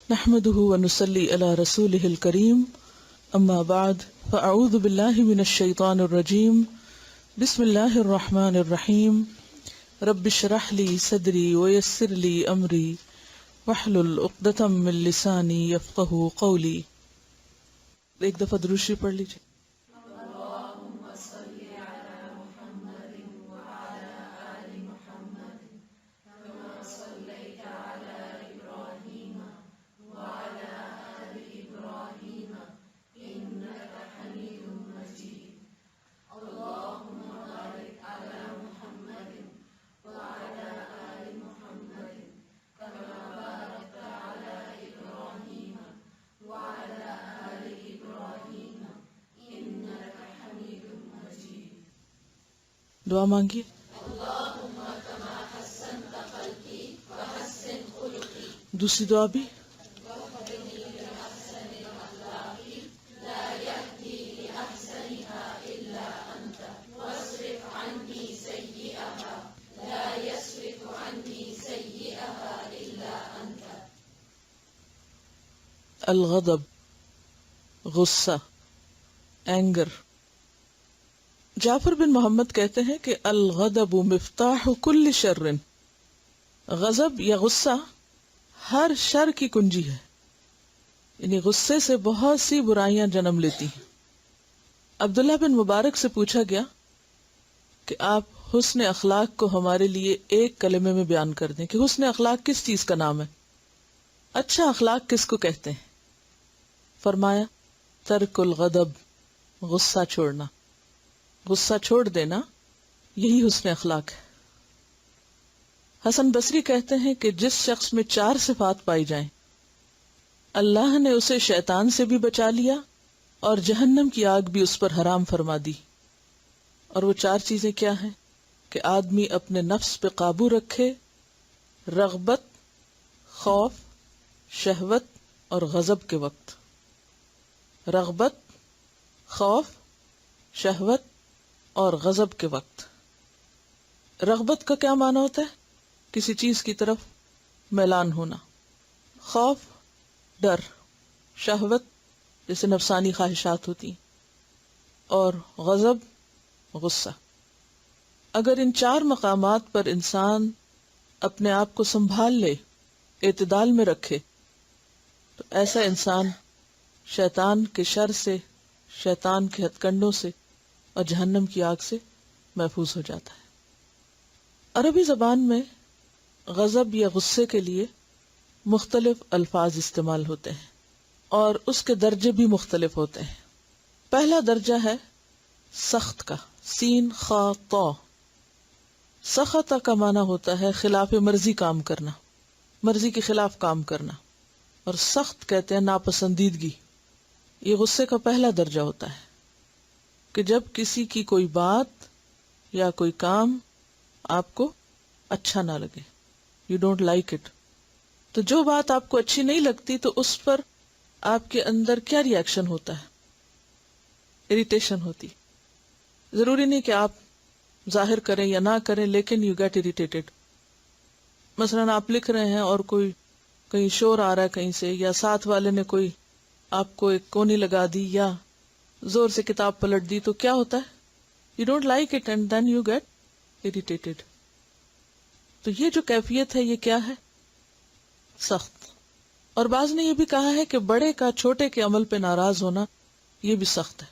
نحمده ونصلي على رسوله الكريم اما بعد فاعوذ بالله من الشيطان الرجيم بسم الله الرحمن الرحيم رب اشرح لي صدري ويسر لي امري واحلل عقدة من لساني يفقهوا قولي. ایک دفعہ درود شریف پڑھ لیجیے. دعا مانگیے. دوسری دعا بھی. الغضب، غصہ، اینگر. جعفر بن محمد کہتے ہیں کہ الغضب مفتاح کل شر، غضب یا غصہ ہر شر کی کنجی ہے، یعنی غصے سے بہت سی برائیاں جنم لیتی ہیں. عبداللہ بن مبارک سے پوچھا گیا کہ آپ حسن اخلاق کو ہمارے لیے ایک کلمے میں بیان کر دیں کہ حسن اخلاق کس چیز کا نام ہے، اچھا اخلاق کس کو کہتے ہیں؟ فرمایا ترک الغضب، غصہ چھوڑنا، غصہ چھوڑ دینا، یہی حسن اخلاق ہے. حسن بصری کہتے ہیں کہ جس شخص میں 4 صفات پائی جائیں اللہ نے اسے شیطان سے بھی بچا لیا اور جہنم کی آگ بھی اس پر حرام فرما دی. اور وہ 4 چیزیں کیا ہیں؟ کہ آدمی اپنے نفس پہ قابو رکھے، رغبت، خوف، شہوت اور غضب کے وقت. رغبت، خوف، شہوت اور غضب کے وقت. رغبت کا کیا معنی ہوتا ہے؟ کسی چیز کی طرف میلان ہونا. خوف، ڈر. شہوت، جیسے نفسانی خواہشات ہوتی. اور غضب، غصہ. اگر ان 4 مقامات پر انسان اپنے آپ کو سنبھال لے، اعتدال میں رکھے، تو ایسا انسان شیطان کے شر سے، شیطان کے ہتھ کنڈوں سے اور جہنم کی آگ سے محفوظ ہو جاتا ہے. عربی زبان میں غضب یا غصے کے لیے مختلف الفاظ استعمال ہوتے ہیں اور اس کے درجے بھی مختلف ہوتے ہیں. پہلا درجہ ہے سخت کا، سین خا طا. سخط کا معنی ہوتا ہے خلاف مرضی کام کرنا، مرضی کے خلاف کام کرنا، اور سخت کہتے ہیں ناپسندیدگی. یہ غصے کا پہلا درجہ ہوتا ہے کہ جب کسی کی کوئی بات یا کوئی کام آپ کو اچھا نہ لگے، یو ڈونٹ لائک اٹ. تو جو بات آپ کو اچھی نہیں لگتی تو اس پر آپ کے اندر کیا ری ایکشن ہوتا ہے؟ اریٹیشن ہوتی. ضروری نہیں کہ آپ ظاہر کریں یا نہ کریں، لیکن یو گیٹ اریٹیٹڈ. مثلا آپ لکھ رہے ہیں اور کوئی کہیں شور آ رہا ہے کہیں سے، یا ساتھ والے نے کوئی آپ کو ایک کونی لگا دی یا زور سے کتاب پلٹ دی، تو کیا ہوتا ہے؟ You don't like it and then you get irritated. تو یہ جو کیفیت ہے یہ کیا ہے؟ سخت. اور بعض نے یہ بھی کہا ہے کہ بڑے کا چھوٹے کے عمل پہ ناراض ہونا یہ بھی سخت ہے.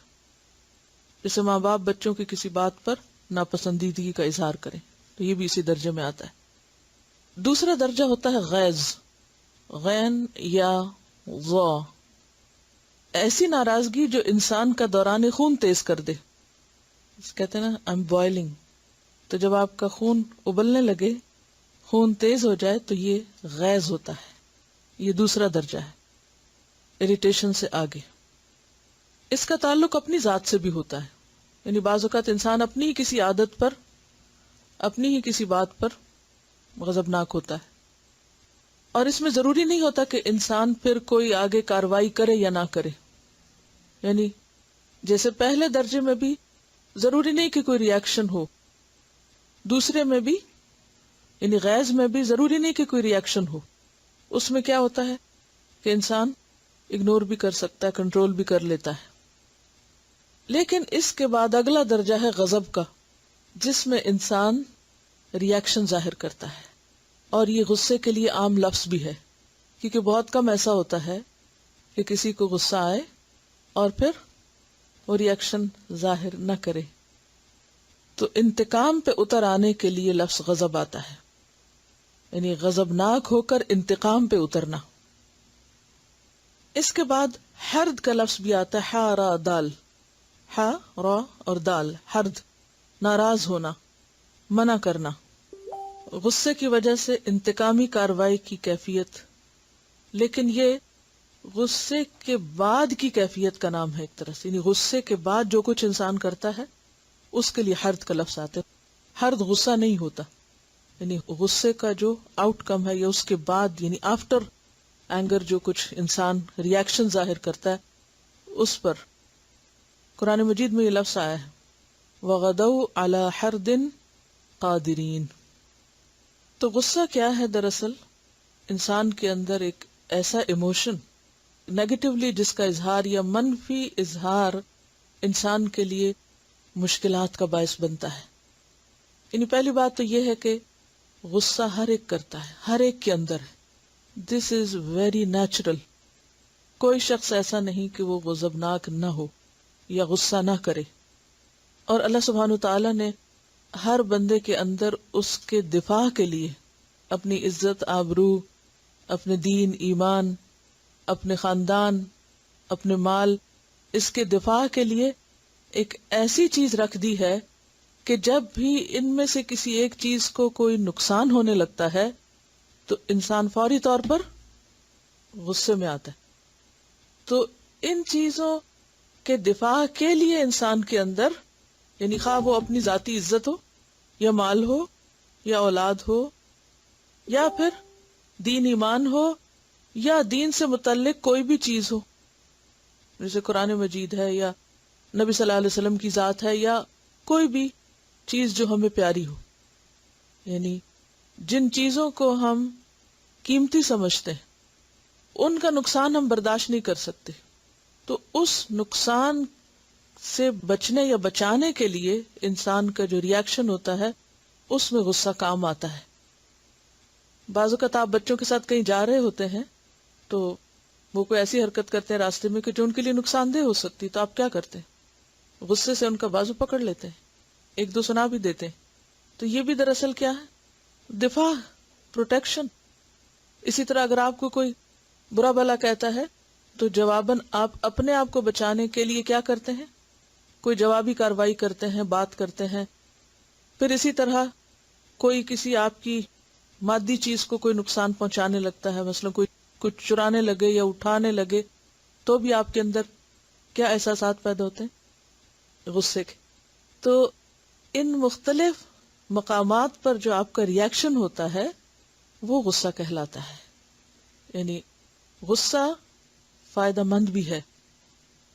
جیسے ماں باپ بچوں کی کسی بات پر ناپسندیدگی کا اظہار کریں، تو یہ بھی اسی درجے میں آتا ہے. دوسرا درجہ ہوتا ہے غیظ، غین یا ضا. ایسی ناراضگی جو انسان کا دوران خون تیز کر دے. کہتے ہیں نا I'm boiling. تو جب آپ کا خون ابلنے لگے، خون تیز ہو جائے، تو یہ غیظ ہوتا ہے. یہ دوسرا درجہ ہے، اریٹیشن سے آگے. اس کا تعلق اپنی ذات سے بھی ہوتا ہے، یعنی بعض اوقات انسان اپنی ہی کسی عادت پر، اپنی ہی کسی بات پر غضبناک ہوتا ہے. اور اس میں ضروری نہیں ہوتا کہ انسان پھر کوئی آگے کاروائی کرے یا نہ کرے. یعنی جیسے پہلے درجے میں بھی ضروری نہیں کہ کوئی ری ایکشن ہو، دوسرے میں بھی یعنی غیظ میں بھی ضروری نہیں کہ کوئی ری ایکشن ہو. اس میں کیا ہوتا ہے کہ انسان اگنور بھی کر سکتا ہے، کنٹرول بھی کر لیتا ہے. لیکن اس کے بعد اگلا درجہ ہے غضب کا، جس میں انسان ریاکشن ظاہر کرتا ہے. اور یہ غصے کے لیے عام لفظ بھی ہے، کیونکہ بہت کم ایسا ہوتا ہے کہ کسی کو غصہ آئے اور پھر وہ ریاکشن ظاہر نہ کرے. تو انتقام پہ اتر آنے کے لیے لفظ غضب آتا ہے، یعنی غضبناک ہو کر انتقام پہ اترنا. اس کے بعد حرد کا لفظ بھی آتا ہے، ہا را دال، ہا را اور دال، حرد، ناراض ہونا، منع کرنا. غصے کی وجہ سے انتقامی کارروائی کی کیفیت، لیکن یہ غصے کے بعد کی کیفیت کا نام ہے ایک طرح سے، یعنی غصے کے بعد جو کچھ انسان کرتا ہے اس کے لیے حرد کا لفظ آتا ہے. حرد غصہ نہیں ہوتا، یعنی غصے کا جو آؤٹ کم ہے یا اس کے بعد، یعنی آفٹر اینگر جو کچھ انسان ریاکشن ظاہر کرتا ہے اس پر. قرآن مجید میں یہ لفظ آیا ہے وَغَدَوْا عَلَى حَرْدٍ قَادِرِينَ. تو غصہ کیا ہے؟ دراصل انسان کے اندر ایک ایسا ایموشن نیگیٹولی جس کا اظہار یا منفی اظہار انسان کے لیے مشکلات کا باعث بنتا ہے. یعنی پہلی بات تو یہ ہے کہ غصہ ہر ایک کرتا ہے، ہر ایک کے اندر ہے. دس از ویری نیچرل. کوئی شخص ایسا نہیں کہ وہ غضبناک نہ ہو یا غصہ نہ کرے. اور اللہ سبحانہ وتعالی نے ہر بندے کے اندر اس کے دفاع کے لیے اپنی عزت، آبرو، اپنے دین، ایمان، اپنے خاندان، اپنے مال، اس کے دفاع کے لیے ایک ایسی چیز رکھ دی ہے کہ جب بھی ان میں سے کسی ایک چیز کو کوئی نقصان ہونے لگتا ہے تو انسان فوری طور پر غصے میں آتا ہے. تو ان چیزوں کے دفاع کے لیے انسان کے اندر، یعنی خواہ وہ اپنی ذاتی عزت ہو یا مال ہو یا اولاد ہو یا پھر دین ایمان ہو یا دین سے متعلق کوئی بھی چیز ہو، جیسے قرآن مجید ہے یا نبی صلی اللہ علیہ وسلم کی ذات ہے یا کوئی بھی چیز جو ہمیں پیاری ہو، یعنی جن چیزوں کو ہم قیمتی سمجھتے ہیں ان کا نقصان ہم برداشت نہیں کر سکتے. تو اس نقصان سے بچنے یا بچانے کے لیے انسان کا جو ریاکشن ہوتا ہے اس میں غصہ کام آتا ہے. بعض اوقات آپ بچوں کے ساتھ کہیں جا رہے ہوتے ہیں تو وہ کوئی ایسی حرکت کرتے ہیں راستے میں کہ جو ان کے لیے نقصان دہ ہو سکتی، تو آپ کیا کرتے ہیں؟ غصے سے ان کا بازو پکڑ لیتے ہیں، ایک دو سنا بھی دیتے ہیں. تو یہ بھی دراصل کیا ہے؟ دفاع، پروٹیکشن. اسی طرح اگر آپ کو کوئی برا بھلا کہتا ہے تو جواباً آپ اپنے آپ کو بچانے کے لیے کیا کرتے ہیں؟ کوئی جوابی کارروائی کرتے ہیں، بات کرتے ہیں. پھر اسی طرح کوئی کسی آپ کی مادی چیز کو کوئی نقصان پہنچانے لگتا ہے، مثلا کوئی کچھ چرانے لگے یا اٹھانے لگے، تو بھی آپ کے اندر کیا احساسات پیدا ہوتے ہیں؟ غصے کے. تو ان مختلف مقامات پر جو آپ کا ریاکشن ہوتا ہے وہ غصہ کہلاتا ہے. یعنی غصہ فائدہ مند بھی ہے.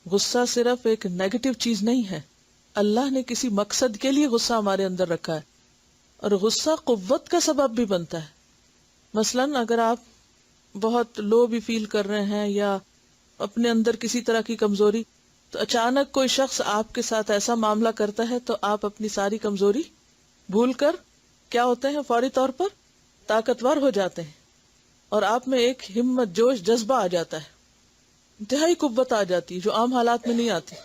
غصہ صرف ایک نیگیٹو چیز نہیں ہے. اللہ نے کسی مقصد کے لیے غصہ ہمارے اندر رکھا ہے، اور غصہ قوت کا سبب بھی بنتا ہے. مثلاً اگر آپ بہت لو بھی فیل کر رہے ہیں یا اپنے اندر کسی طرح کی کمزوری، تو اچانک کوئی شخص آپ کے ساتھ ایسا معاملہ کرتا ہے تو آپ اپنی ساری کمزوری بھول کر کیا ہوتے ہیں؟ فوری طور پر طاقتور ہو جاتے ہیں، اور آپ میں ایک ہمت، جوش، جذبہ آ جاتا ہے، انتہائی قوت آ جاتی ہے جو عام حالات میں نہیں آتی.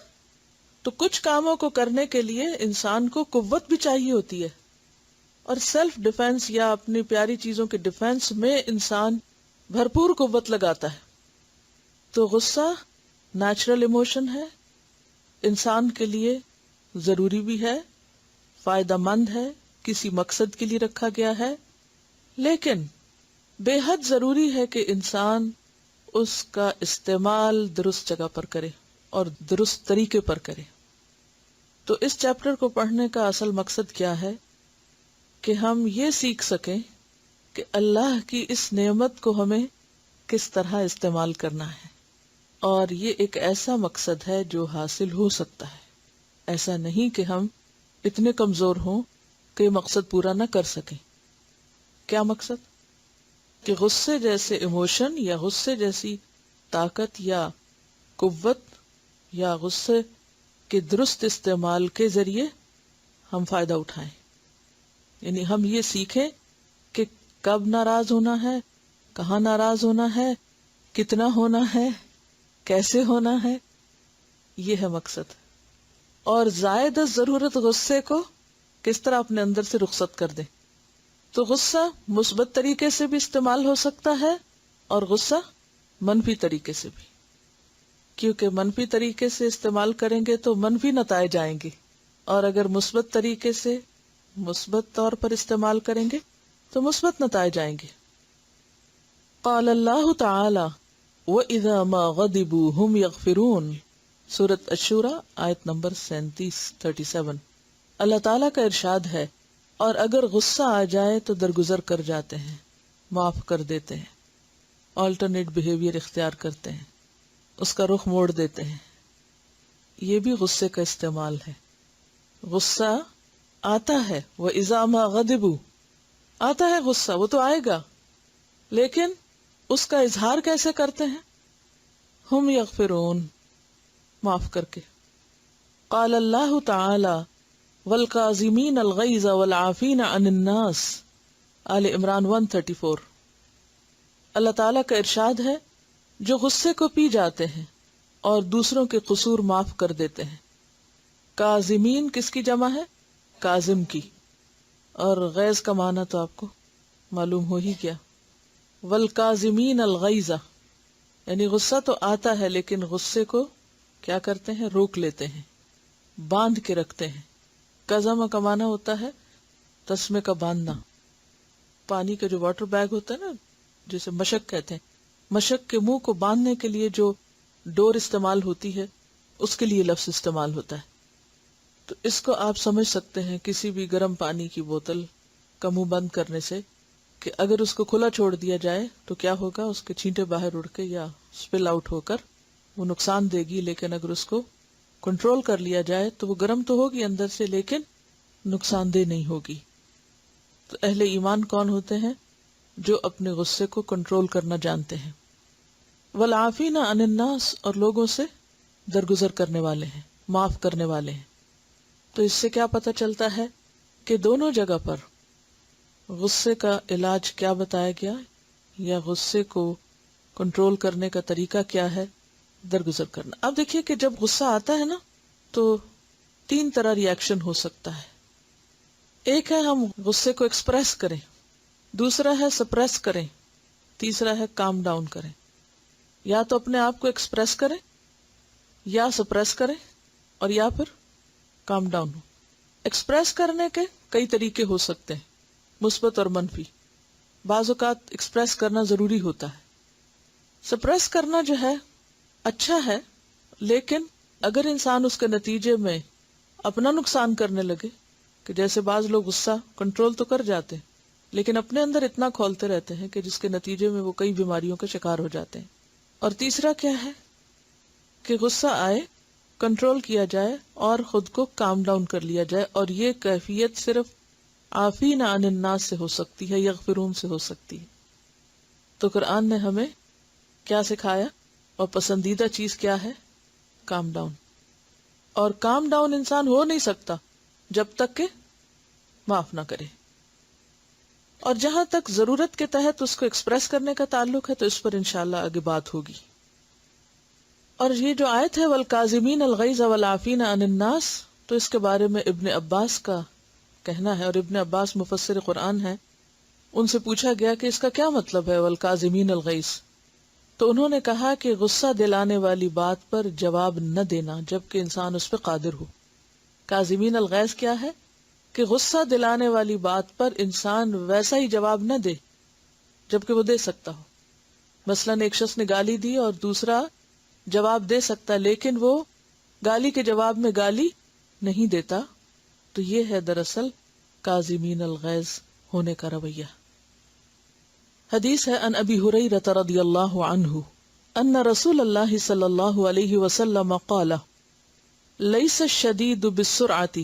تو کچھ کاموں کو کرنے کے لیے انسان کو قوت بھی چاہیے ہوتی ہے، اور سیلف ڈیفenس یا اپنی پیاری چیزوں کے ڈیفenس میں انسان بھرپور قوت لگاتا ہے. تو غصہ نیچرل ایموشن ہے، انسان کے لیے ضروری بھی ہے، فائدہ مند ہے، کسی مقصد کے لیے رکھا گیا ہے، لیکن بے حد ضروری ہے کہ انسان اس کا استعمال درست جگہ پر کرے اور درست طریقے پر کرے. تو اس چیپٹر کو پڑھنے کا اصل مقصد کیا ہے؟ کہ ہم یہ سیکھ سکیں کہ اللہ کی اس نعمت کو ہمیں کس طرح استعمال کرنا ہے. اور یہ ایک ایسا مقصد ہے جو حاصل ہو سکتا ہے. ایسا نہیں کہ ہم اتنے کمزور ہوں کہ یہ مقصد پورا نہ کر سکیں. کیا مقصد؟ کہ غصے جیسے ایموشن یا غصے جیسی طاقت یا قوت یا غصے کے درست استعمال کے ذریعے ہم فائدہ اٹھائیں. یعنی ہم یہ سیکھیں کہ کب ناراض ہونا ہے، کہاں ناراض ہونا ہے، کتنا ہونا ہے، کیسے ہونا ہے. یہ ہے مقصد. اور زائد از ضرورت غصے کو کس طرح اپنے اندر سے رخصت کر دیں. تو غصہ مثبت طریقے سے بھی استعمال ہو سکتا ہے اور غصہ منفی طریقے سے بھی، کیونکہ منفی طریقے سے استعمال کریں گے تو منفی نتائج آئیں گے، اور اگر مثبت طریقے سے مثبت طور پر استعمال کریں گے تو مثبت نتائج آئیں گے. قال اللہ تعالی وَإِذَا مَا غَضِبُوا هُمْ يَغْفِرُونَ، سورۃ الشورى آیت نمبر 37. اللہ تعالیٰ کا ارشاد ہے، اور اگر غصہ آ جائے تو درگزر کر جاتے ہیں، معاف کر دیتے ہیں، آلٹرنیٹ بہیویئر اختیار کرتے ہیں، اس کا رخ موڑ دیتے ہیں. یہ بھی غصے کا استعمال ہے. غصہ آتا ہے، وَإِذَا مَا غَضِبُوا، آتا ہے غصہ، وہ تو آئے گا، لیکن اس کا اظہار کیسے کرتے ہیں؟ ہم یغفرون، معاف کر کے. قال اللہ تعالی والکاظمین الغیظ والعافین عن الناس، آل عمران 134. اللہ تعالیٰ کا ارشاد ہے، جو غصے کو پی جاتے ہیں اور دوسروں کے قصور معاف کر دیتے ہیں. کاظمین کس کی جمع ہے؟ کاظم کی. اور غیظ کا معنی تو آپ کو معلوم ہو ہی گیا. والکاظمین الغیظ، یعنی غصہ تو آتا ہے لیکن غصے کو کیا کرتے ہیں؟ روک لیتے ہیں، باندھ کے رکھتے ہیں. کظم کا معنی ہوتا ہے تسمے کا باندھنا. پانی کا جو واٹر بیگ ہوتا ہے نا، جسے مشک کہتے ہیں، مشک کے منہ کو باندھنے کے لیے جو ڈور استعمال ہوتی ہے، اس کے لیے لفظ استعمال ہوتا ہے. تو اس کو آپ سمجھ سکتے ہیں کسی بھی گرم پانی کی بوتل کا منہ بند کرنے سے، کہ اگر اس کو کھلا چھوڑ دیا جائے تو کیا ہوگا؟ اس کے چھینٹے باہر اڑ کے یا سپل آؤٹ ہو کر وہ نقصان دے گی. لیکن اگر اس کو کنٹرول کر لیا جائے تو وہ گرم تو ہوگی اندر سے لیکن نقصان دہ نہیں ہوگی. تو اہل ایمان کون ہوتے ہیں؟ جو اپنے غصے کو کنٹرول کرنا جانتے ہیں. والعافین عن الناس، اور لوگوں سے درگزر کرنے والے ہیں، معاف کرنے والے ہیں. تو اس سے کیا پتہ چلتا ہے کہ دونوں جگہ پر غصے کا علاج کیا بتایا گیا، یا غصے کو کنٹرول کرنے کا طریقہ کیا ہے؟ درگزر کرنا. اب دیکھیے کہ جب غصہ آتا ہے نا تو 3 طرح ری ایکشن ہو سکتا ہے. ایک ہے ہم غصے کو ایکسپریس کریں، دوسرا ہے سپریس کریں، تیسرا ہے کام ڈاؤن کریں. یا تو اپنے آپ کو ایکسپریس کریں، یا سپریس کریں، اور یا پھر کام ڈاؤن ہو. ایکسپریس کرنے کے کئی طریقے ہو سکتے ہیں، مثبت اور منفی. بعض اوقات ایکسپریس کرنا ضروری ہوتا ہے. سپریس کرنا جو ہے اچھا ہے، لیکن اگر انسان اس کے نتیجے میں اپنا نقصان کرنے لگے، کہ جیسے بعض لوگ غصہ کنٹرول تو کر جاتے ہیں لیکن اپنے اندر اتنا کھولتے رہتے ہیں کہ جس کے نتیجے میں وہ کئی بیماریوں کا شکار ہو جاتے ہیں. اور تیسرا کیا ہے کہ غصہ آئے، کنٹرول کیا جائے اور خود کو کام ڈاؤن کر لیا جائے. اور یہ کیفیت صرف عافین عن الناس سے ہو سکتی ہے، یغفرون سے ہو سکتی ہے. تو قرآن نے ہمیں کیا سکھایا، اور پسندیدہ چیز کیا ہے؟ Calm down. اور کام ڈاؤن انسان ہو نہیں سکتا جب تک کہ معاف نہ کرے. اور جہاں تک ضرورت کے تحت اس کو ایکسپریس کرنے کا تعلق ہے تو اس پر انشاءاللہ آگے بات ہوگی. اور یہ جو آیت ہے والکاظمین الغیظ والعافین عن الناس، تو اس کے بارے میں ابن عباس کا کہنا ہے، اور ابن عباس مفسر قرآن ہے. ان سے پوچھا گیا کہ اس کا کیا مطلب ہے والکاظمین الغیظ؟ تو انہوں نے کہا کہ غصہ دلانے والی بات پر جواب نہ دینا جبکہ انسان اس پہ قادر ہو. کاظمین الغیظ کیا ہے؟ کہ غصہ دلانے والی بات پر انسان ویسا ہی جواب نہ دے جبکہ وہ دے سکتا ہو. مثلاً ایک شخص نے گالی دی اور دوسرا جواب دے سکتا لیکن وہ گالی کے جواب میں گالی نہیں دیتا. تو یہ ہے دراصل کاظمین الغیظ ہونے کا رویہ. حدیث ہے ان ابی ہریرہ رضی اللہ عنہ ان رسول اللہ صلی اللہ علیہ وسلم قال لیس الشدید بالسرعۃ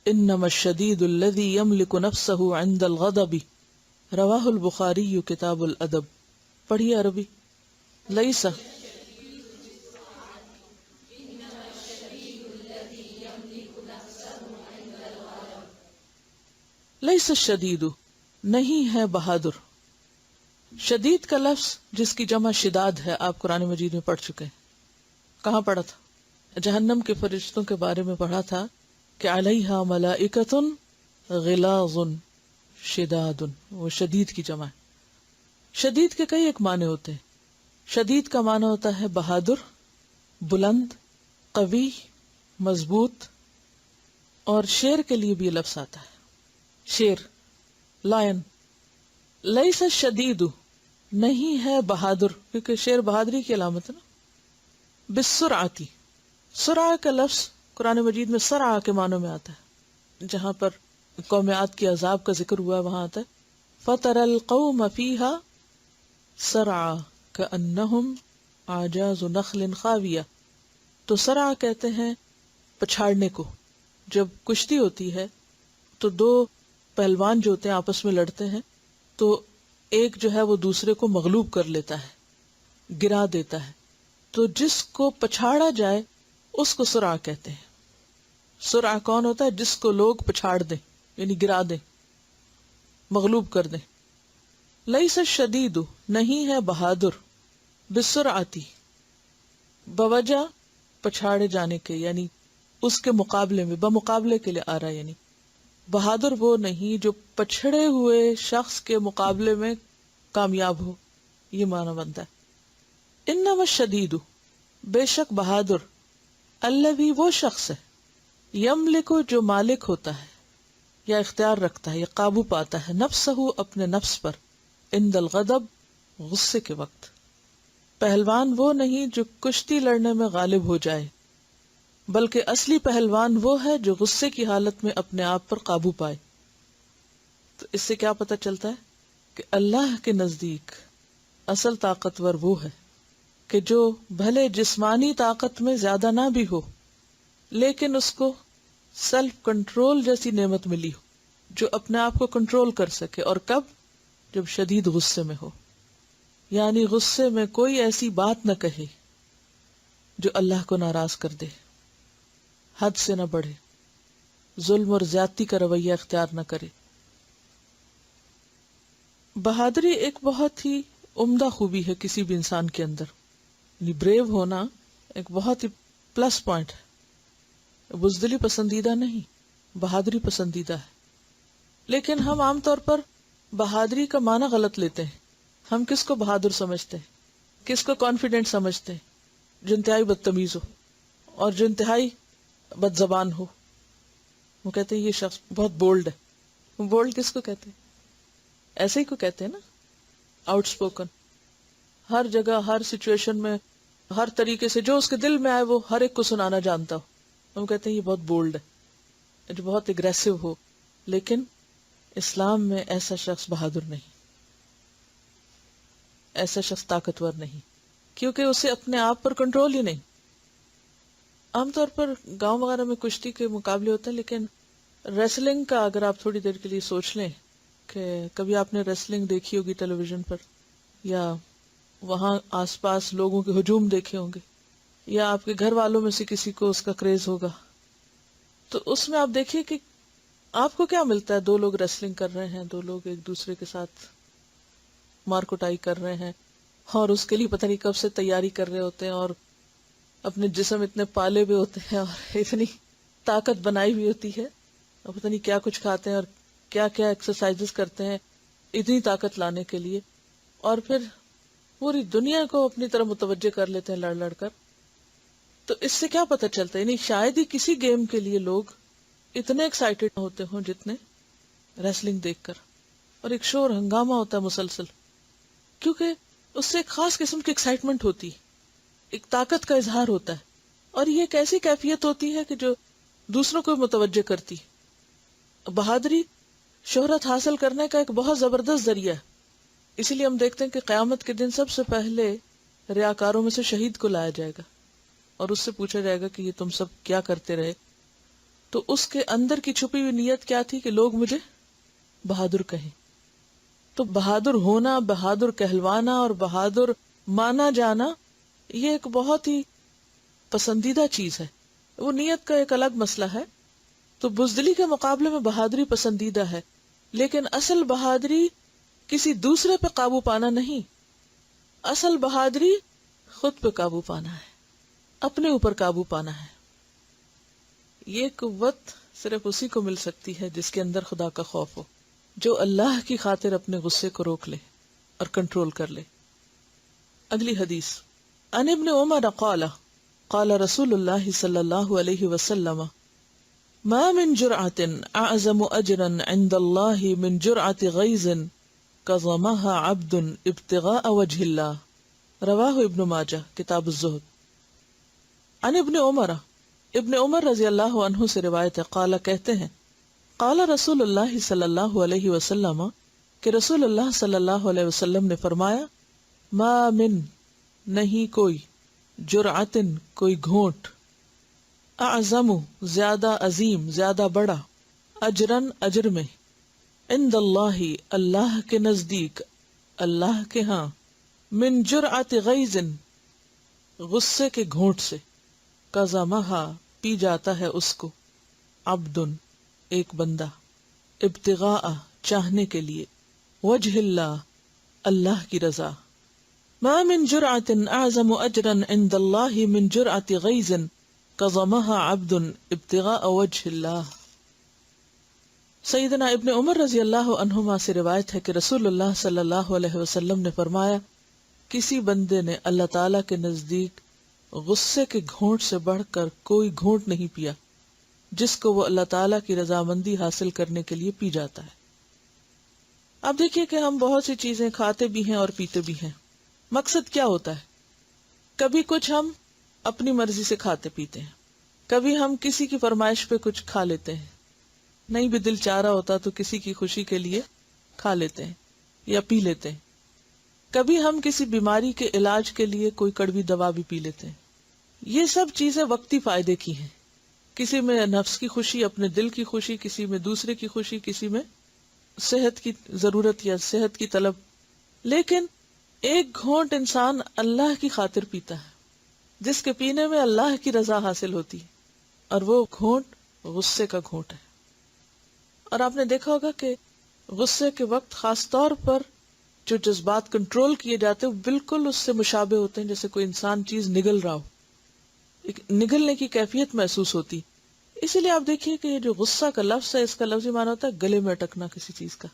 انما الشدید الذی یملک نفسہ عند الغضب. رواہ البخاری کتاب الادب. پڑھیے عربی. لیس لیس الشدید نہیں ہے بہادر. شدید کا لفظ جس کی جمع شداد ہے آپ قرآن مجید میں پڑھ چکے ہیں. کہاں پڑھا تھا؟ جہنم کے فرشتوں کے بارے میں پڑھا تھا کہ علیہا ملائکۃ غلاظ شداد، وہ شدید کی جمع ہے. شدید کے کئی ایک معنی ہوتے ہیں. شدید کا معنی ہوتا ہے بہادر، بلند، قوی، مضبوط. اور شیر کے لیے بھی یہ لفظ آتا ہے، شیر، لائن. لیس الشدید نہیں ہے بہادر، کیونکہ شیر بہادری کی علامت ہے نا. بالسرعتی، سرعہ کا لفظ قرآن مجید میں سرعہ کے معنوں میں آتا ہے. جہاں پر قوم عاد کے عذاب کا ذکر ہوا وہاں آتا ہے فَتَرَى الْقَوْمَ فِيهَا سَرْعَى كَأَنَّهُمْ أَعْجَازُ نَخْلٍ خَاوِيَةٍ. تو سرعہ کہتے ہیں پچھاڑنے کو. جب کشتی ہوتی ہے تو دو پہلوان جو ہوتے ہیں آپس میں لڑتے ہیں تو ایک جو ہے وہ دوسرے کو مغلوب کر لیتا ہے، گرا دیتا ہے. تو جس کو پچھاڑا جائے اس کو سرعہ کہتے ہیں. سرعہ کون ہوتا ہے؟ جس کو لوگ پچھاڑ دیں، یعنی گرا دیں، مغلوب کر دیں. لیس الشدید نہیں ہے بہادر، بالسرعتی بوجہ پچھاڑے جانے کے، یعنی اس کے مقابلے میں، بمقابلے کے لیے آ رہا ہے. یعنی بہادر وہ نہیں جو پچھڑے ہوئے شخص کے مقابلے میں کامیاب ہو، یہ معنی بنتا ہے. انما الشدید بے شک بہادر، الذی وہ شخص ہے، یملک جو مالک ہوتا ہے یا اختیار رکھتا ہے یا قابو پاتا ہے، نفسہ اپنے نفس پر، عند الغضب غصے کے وقت. پہلوان وہ نہیں جو کشتی لڑنے میں غالب ہو جائے، بلکہ اصلی پہلوان وہ ہے جو غصے کی حالت میں اپنے آپ پر قابو پائے. تو اس سے کیا پتہ چلتا ہے کہ اللہ کے نزدیک اصل طاقتور وہ ہے کہ جو بھلے جسمانی طاقت میں زیادہ نہ بھی ہو لیکن اس کو سیلف کنٹرول جیسی نعمت ملی ہو، جو اپنے آپ کو کنٹرول کر سکے. اور کب؟ جب شدید غصے میں ہو، یعنی غصے میں کوئی ایسی بات نہ کہے جو اللہ کو ناراض کر دے، حد سے نہ بڑھے، ظلم اور زیادتی کا رویہ اختیار نہ کرے. بہادری ایک بہت ہی عمدہ خوبی ہے کسی بھی انسان کے اندر. یعنی بریو ہونا ایک بہت ہی پلس پوائنٹ ہے. بزدلی پسندیدہ نہیں، بہادری پسندیدہ ہے. لیکن ہم عام طور پر بہادری کا معنی غلط لیتے ہیں. ہم کس کو بہادر سمجھتے ہیں؟ کس کو کانفیڈنٹ سمجھتے ہیں؟ جو انتہائی بدتمیز ہو اور جو انتہائی بد زبان ہو. وہ کہتے ہیں یہ شخص بہت بولڈ ہے. بولڈ کس کو کہتے ہیں؟ ایسے ہی کو کہتے ہیں نا، آؤٹ اسپوکن. ہر جگہ، ہر سچویشن میں، ہر طریقے سے جو اس کے دل میں آئے وہ ہر ایک کو سنانا جانتا ہو. ہم کہتے ہیں یہ بہت بولڈ ہے، جو بہت اگریسو ہو. لیکن اسلام میں ایسا شخص بہادر نہیں، ایسا شخص طاقتور نہیں، کیونکہ اسے اپنے آپ پر کنٹرول ہی نہیں. عام طور پر گاؤں وغیرہ میں کشتی کے مقابلے ہوتے ہیں، لیکن ریسلنگ کا اگر آپ تھوڑی دیر کے لیے سوچ لیں کہ کبھی آپ نے ریسلنگ دیکھی ہوگی ٹیلی ویژن پر، یا وہاں آس پاس لوگوں کے ہجوم دیکھے ہوں گے، یا آپ کے گھر والوں میں سے کسی کو اس کا کریز ہوگا، تو اس میں آپ دیکھیے کہ آپ کو کیا ملتا ہے. دو لوگ ریسلنگ کر رہے ہیں، دو لوگ ایک دوسرے کے ساتھ مار کٹائی کر رہے ہیں، اور اس کے لیے پتہ نہیں کب سے تیاری کر رہے ہوتے ہیں، اور اپنے جسم اتنے پالے ہوئے ہوتے ہیں اور اتنی طاقت بنائی ہوئی ہوتی ہے، اور پتہ نہیں کیا کچھ کھاتے ہیں اور کیا کیا ایکسرسائزز کرتے ہیں اتنی طاقت لانے کے لیے، اور پھر پوری دنیا کو اپنی طرف متوجہ کر لیتے ہیں لڑ لڑ کر. تو اس سے کیا پتہ چلتا ہے؟ یعنی شاید ہی کسی گیم کے لیے لوگ اتنے ایکسائٹیڈ ہوتے ہوں جتنے ریسلنگ دیکھ کر. اور ایک شور ہنگامہ ہوتا ہے مسلسل، کیونکہ اس سے ایک خاص قسم کی ایکسائٹمنٹ ہوتی ہے، ایک طاقت کا اظہار ہوتا ہے، اور یہ ایک ایسی کیفیت ہوتی ہے کہ جو دوسروں کو متوجہ کرتی. بہادری شہرت حاصل کرنے کا ایک بہت زبردست ذریعہ ہے. اسی لیے ہم دیکھتے ہیں کہ قیامت کے دن سب سے پہلے ریاکاروں میں سے شہید کو لایا جائے گا اور اس سے پوچھا جائے گا کہ یہ تم سب کیا کرتے رہے. تو اس کے اندر کی چھپی ہوئی نیت کیا تھی کہ لوگ مجھے بہادر کہیں. تو بہادر ہونا، بہادر کہلوانا اور بہادر مانا جانا یہ ایک بہت ہی پسندیدہ چیز ہے. وہ نیت کا ایک الگ مسئلہ ہے. تو بزدلی کے مقابلے میں بہادری پسندیدہ ہے. لیکن اصل بہادری کسی دوسرے پہ قابو پانا نہیں، اصل بہادری خود پہ قابو پانا ہے، اپنے اوپر قابو پانا ہے۔ یہ قوت صرف اسی کو مل سکتی ہے جس کے اندر خدا کا خوف ہو، جو اللہ کی خاطر اپنے غصے کو روک لے اور کنٹرول کر لے۔ اگلی حدیث، عن ابن عمر قال قال رسول اللہ صلی اللہ علیہ وسلم ما من جرعة اعظم اجرا عند اللہ من جرعة غیظ کظمها عبد ابتغاء وجہ اللہ، رواہ ابن ماجہ کتاب الزہد۔ عن ابن عمر، ابن عمر رضی اللہ عنہ سے روایت ہے، قال کہتے ہیں، قال رسول اللہ صلی اللہ علیہ وسلم کہ رسول اللہ صلی اللہ علیہ وسلم نے فرمایا، ما من نہیں کوئی، جرعتن کوئی گھونٹ، اعظم زیادہ عظیم زیادہ بڑا، اجرن اجر میں، عند اللہ اللہ کے نزدیک اللہ کے ہاں، من جرعت غیظ غصے کے گھونٹ سے، قزمہا پی جاتا ہے اس کو، عبدن ایک بندہ، ابتغاء چاہنے کے لیے، وجہ اللہ اللہ کی رضا۔ ما من جرعت اعظم اجرا عند اللہ من جرعت غیظ قضمها عبد ابتغاء وجہ اللہ۔ سیدنا ابن عمر رضی اللہ عنہما سے روایت ہے کہ رسول اللہ صلی اللہ علیہ وسلم نے فرمایا، کسی بندے نے اللہ تعالیٰ کے نزدیک غصے کے گھونٹ سے بڑھ کر کوئی گھونٹ نہیں پیا جس کو وہ اللہ تعالیٰ کی رضامندی حاصل کرنے کے لیے پی جاتا ہے۔ اب دیکھیے کہ ہم بہت سی چیزیں کھاتے بھی ہیں اور پیتے بھی ہیں، مقصد کیا ہوتا ہے؟ کبھی کچھ ہم اپنی مرضی سے کھاتے پیتے ہیں، کبھی ہم کسی کی فرمائش پہ کچھ کھا لیتے ہیں، نہیں بھی دل چاہ رہا ہوتا تو کسی کی خوشی کے لیے کھا لیتے ہیں یا پی لیتے ہیں، کبھی ہم کسی بیماری کے علاج کے لیے کوئی کڑوی دوا بھی پی لیتے ہیں۔ یہ سب چیزیں وقتی فائدے کی ہیں، کسی میں نفس کی خوشی، اپنے دل کی خوشی، کسی میں دوسرے کی خوشی، کسی میں صحت کی ضرورت یا صحت کی طلب، لیکن ایک گھونٹ انسان اللہ کی خاطر پیتا ہے جس کے پینے میں اللہ کی رضا حاصل ہوتی ہے، اور وہ گھونٹ غصے کا گھونٹ ہے۔ اور آپ نے دیکھا ہوگا کہ غصے کے وقت خاص طور پر جو جذبات کنٹرول کیے جاتے ہیں بالکل اس سے مشابہ ہوتے ہیں جیسے کوئی انسان چیز نگل رہا ہو، ایک نگلنے کی کیفیت محسوس ہوتی۔ اسی لیے آپ دیکھیے کہ یہ جو غصہ کا لفظ ہے، اس کا لفظی معنی ہوتا ہے گلے میں اٹکنا کسی چیز کا۔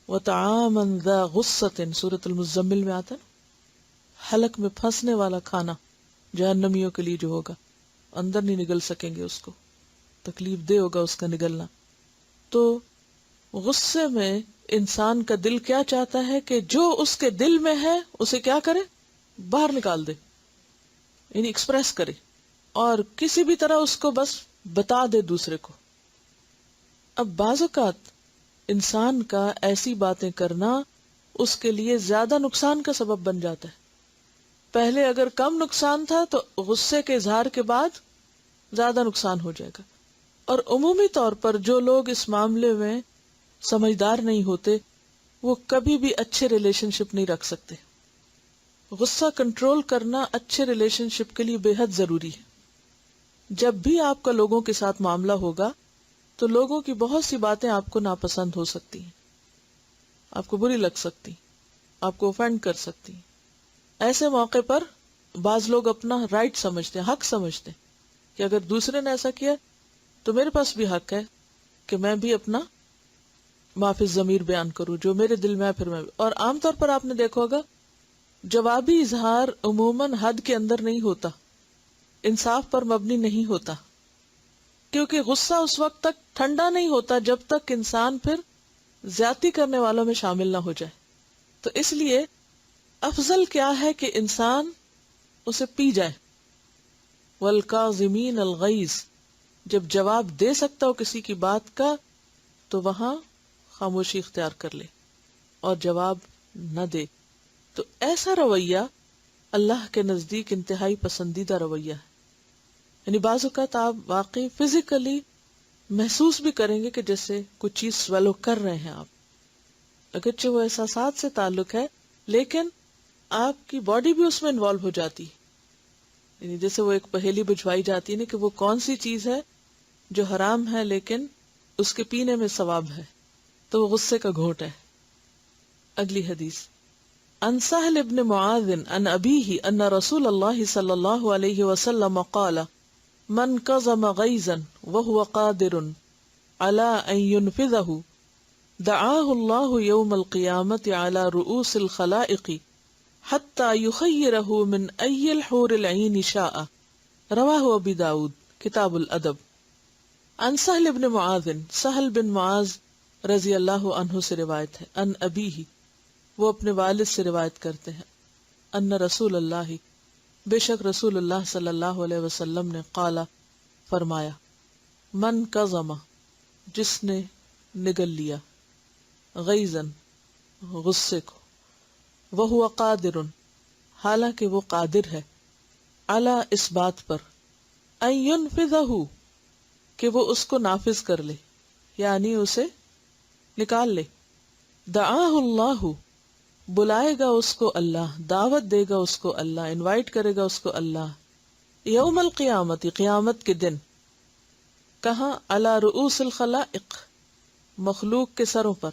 وَطَعَامًا ذَا غُصَّةٍ سورۃ المزمل میں آتا ہے، حلق میں پھنسنے والا کھانا جہنمیوں کے لیے جو ہوگا، اندر نہیں نگل سکیں گے، اس کو تکلیف دہ ہوگا اس کا نگلنا۔ تو غصے میں انسان کا دل کیا چاہتا ہے کہ جو اس کے دل میں ہے اسے کیا کرے، باہر نکال دے، یعنی ایکسپریس کرے، اور کسی بھی طرح اس کو بس بتا دے دوسرے کو۔ اب بعض اوقات انسان کا ایسی باتیں کرنا اس کے لیے زیادہ نقصان کا سبب بن جاتا ہے۔ پہلے اگر کم نقصان تھا تو غصے کے اظہار کے بعد زیادہ نقصان ہو جائے گا۔ اور عمومی طور پر جو لوگ اس معاملے میں سمجھدار نہیں ہوتے وہ کبھی بھی اچھے ریلیشن شپ نہیں رکھ سکتے۔ غصہ کنٹرول کرنا اچھے ریلیشن شپ کے لیے بے حد ضروری ہے۔ جب بھی آپ کا لوگوں کے ساتھ معاملہ ہوگا تو لوگوں کی بہت سی باتیں آپ کو ناپسند ہو سکتی ہیں، آپ کو بری لگ سکتی، آپ کو اوفینڈ کر سکتی۔ ایسے موقع پر بعض لوگ اپنا رائٹ سمجھتے ہیں، حق سمجھتے ہیں کہ اگر دوسرے نے ایسا کیا تو میرے پاس بھی حق ہے کہ میں بھی اپنا معافی ضمیر بیان کروں، جو میرے دل میں ہے پھر میں بھی۔ اور عام طور پر آپ نے دیکھا ہوگا جوابی اظہار عموماً حد کے اندر نہیں ہوتا، انصاف پر مبنی نہیں ہوتا، کیونکہ غصہ اس وقت تک ٹھنڈا نہیں ہوتا جب تک انسان پھر زیادتی کرنے والوں میں شامل نہ ہو جائے۔ تو اس لیے افضل کیا ہے کہ انسان اسے پی جائے۔ والکاظمین الغیظ، جب جواب دے سکتا ہو کسی کی بات کا تو وہاں خاموشی اختیار کر لے اور جواب نہ دے۔ تو ایسا رویہ اللہ کے نزدیک انتہائی پسندیدہ رویہ ہے۔ یعنی بعض اوقات آپ واقعی فزیکلی محسوس بھی کریں گے کہ جیسے کچھ چیز سویلو کر رہے ہیں آپ، اگرچہ وہ احساسات سے تعلق ہے لیکن آپ کی باڈی بھی اس میں انوالو ہو جاتی، یعنی جیسے وہ ایک پہیلی بجھوائی جاتی ہے نا کہ وہ کون سی چیز ہے جو حرام ہے لیکن اس کے پینے میں ثواب ہے۔ تو وہ غصے کا گھونٹ ہے. اگلی حدیث عن سہل بن معاذ عن ابیہ ان رسول اللہ صلی اللہ علیہ وسلم قال من کظم غیظا وهو قادر على ان ينفذه دعاه الله يوم القيامة على رؤوس الخلائق حتى يخيره من أي الحور العين شاء. رواه ابی داود کتاب الادب. عن سہل بن معاذ، سہل بن معاذ رضی اللہ عنہ سے روایت ہے. ان ابیہ، وہ اپنے والد سے روایت کرتے ہیں. ان رسول اللہ، بے شک رسول اللہ صلی اللہ علیہ وسلم نے قال، فرمایا، من کظم، جس نے نگل لیا، غیظاً، غصے کو، وہو قادر، حالانکہ وہ قادر ہے، علی، اس بات پر، ان ینفذہ، کہ وہ اس کو نافذ کر لے، یعنی اسے نکال لے. دعاہ اللہ، بلائے گا اس کو اللہ، دعوت دے گا اس کو اللہ، انوائٹ کرے گا اس کو اللہ، یوم القیامت، قیامت کے دن. کہاں؟ علی رؤوس الخلائق، مخلوق کے سروں پر،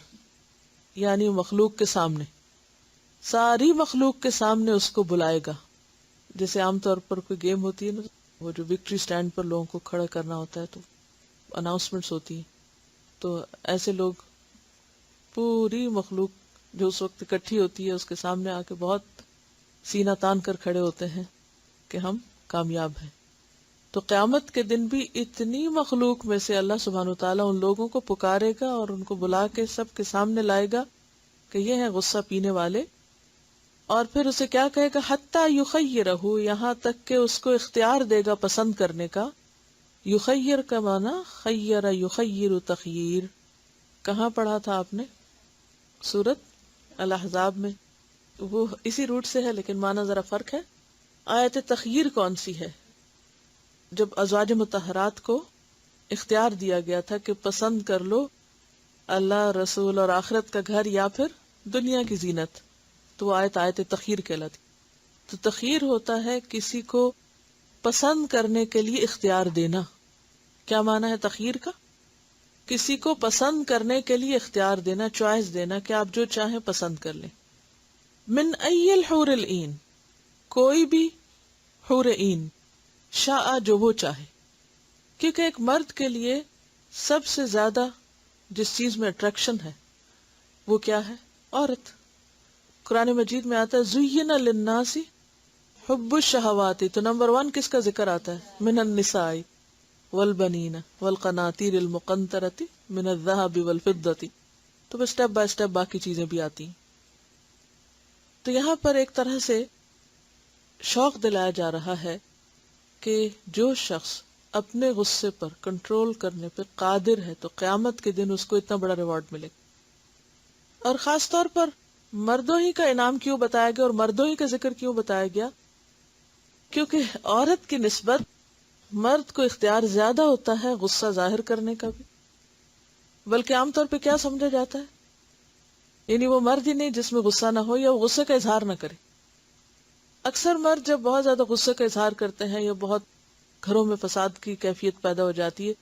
یعنی مخلوق کے سامنے، ساری مخلوق کے سامنے اس کو بلائے گا. جیسے عام طور پر کوئی گیم ہوتی ہے نا، وہ جو وکٹری سٹینڈ پر لوگوں کو کھڑا کرنا ہوتا ہے تو اناؤنسمنٹس ہوتی ہیں، تو ایسے لوگ پوری مخلوق جو اس وقت اکٹھی ہوتی ہے اس کے سامنے آ کے بہت سینہ تان کر کھڑے ہوتے ہیں کہ ہم کامیاب ہیں. تو قیامت کے دن بھی اتنی مخلوق میں سے اللہ سبحانہ وتعالیٰ ان لوگوں کو پکارے گا اور ان کو بلا کے سب کے سامنے لائے گا کہ یہ ہیں غصہ پینے والے، اور پھر اسے کیا کہے گا؟ حتیٰ یخیرہ، یہاں تک کہ اس کو اختیار دے گا پسند کرنے کا. یخیر کا معنی خیر یخیر تخییر. کہاں پڑھا تھا آپ نے؟ سورۃ الاحزاب میں. وہ اسی روٹ سے ہے لیکن معنی ذرا فرق ہے. آیت تخییر کون سی ہے؟ جب ازواج مطہرات کو اختیار دیا گیا تھا کہ پسند کر لو اللہ، رسول اور آخرت کا گھر یا پھر دنیا کی زینت، تو وہ آیت تخییر کہلاتی. تو تخییر ہوتا ہے کسی کو پسند کرنے کے لیے اختیار دینا. کیا معنی ہے تخییر کا؟ کسی کو پسند کرنے کے لیے اختیار دینا، چوائس دینا کہ آپ جو چاہیں پسند کر لیں. من ای الحور العین، کوئی بھی حور عین، شاء، جو وہ چاہے. کیونکہ ایک مرد کے لیے سب سے زیادہ جس چیز میں اٹریکشن ہے وہ کیا ہے؟ عورت. قرآن مجید میں آتا ہے زین للناس حب الشہوات، تو نمبر 1 کس کا ذکر آتا ہے؟ من النساء والبنین والقناطیر المقنطرۃ من الذہب والفضۃ. تو بس اسٹیپ بائی اسٹیپ باقی چیزیں بھی آتی ہیں. تو یہاں پر ایک طرح سے شوق دلایا جا رہا ہے کہ جو شخص اپنے غصے پر کنٹرول کرنے پر قادر ہے تو قیامت کے دن اس کو اتنا بڑا ریوارڈ ملے. اور خاص طور پر مردوں ہی کا انعام کیوں بتایا گیا اور مردوں ہی کا ذکر کیوں بتایا گیا؟ کیونکہ عورت کی نسبت مرد کو اختیار زیادہ ہوتا ہے غصہ ظاہر کرنے کا بھی. بلکہ عام طور پہ کیا سمجھا جاتا ہے، یعنی وہ مرد ہی نہیں جس میں غصہ نہ ہو یا وہ غصے کا اظہار نہ کرے. اکثر مرد جب بہت زیادہ غصے کا اظہار کرتے ہیں یا بہت گھروں میں فساد کی کیفیت پیدا ہو جاتی ہے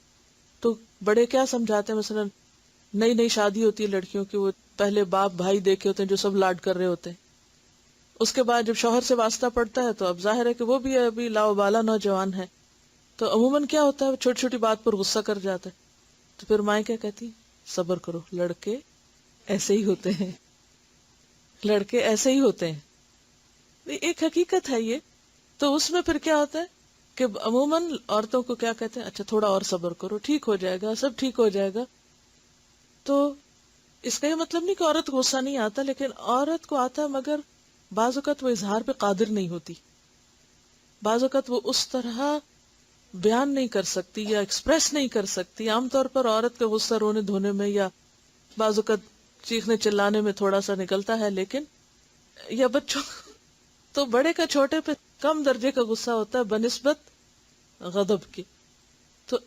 تو بڑے کیا سمجھاتے ہیں، مثلا نئی نئی شادی ہوتی ہے لڑکیوں کی، وہ پہلے باپ بھائی دیکھے ہوتے ہیں جو سب لاڈ کر رہے ہوتے ہیں. اس کے بعد جب شوہر سے واسطہ پڑتا ہے تو اب ظاہر ہے کہ وہ بھی ابھی لاوبالا نوجوان ہے، تو عموماً کیا ہوتا ہے، چھوٹی چھوٹی بات پر غصہ کر جاتا ہے. تو پھر مائیں کیا کہتی؟ صبر کرو، لڑکے ایسے ہی ہوتے ہیں، لڑکے ایسے ہی ہوتے ہیں. ایک حقیقت ہے یہ. تو اس میں پھر کیا ہوتا ہے کہ عموماً عورتوں کو کیا کہتے ہیں، اچھا تھوڑا اور صبر کرو، ٹھیک ہو جائے گا، سب ٹھیک ہو جائے گا. تو اس کا یہ مطلب نہیں کہ عورت کو غصہ نہیں آتا، لیکن عورت کو آتا ہے، مگر بعض اوقات وہ اظہار پہ قادر نہیں ہوتی. بعض اوقات وہ اس طرح بیان نہیں کر سکتی یا ایکسپریس نہیں کر سکتی. عام طور پر عورت کا غصہ رونے دھونے میں یا بعض اوقات چیخنے چلانے میں تھوڑا سا نکلتا ہے، لیکن یا بچوں تو بڑے کا چھوٹے پہ کم درجے کا غصہ ہوتا ہے بنسبت غضب کے. تو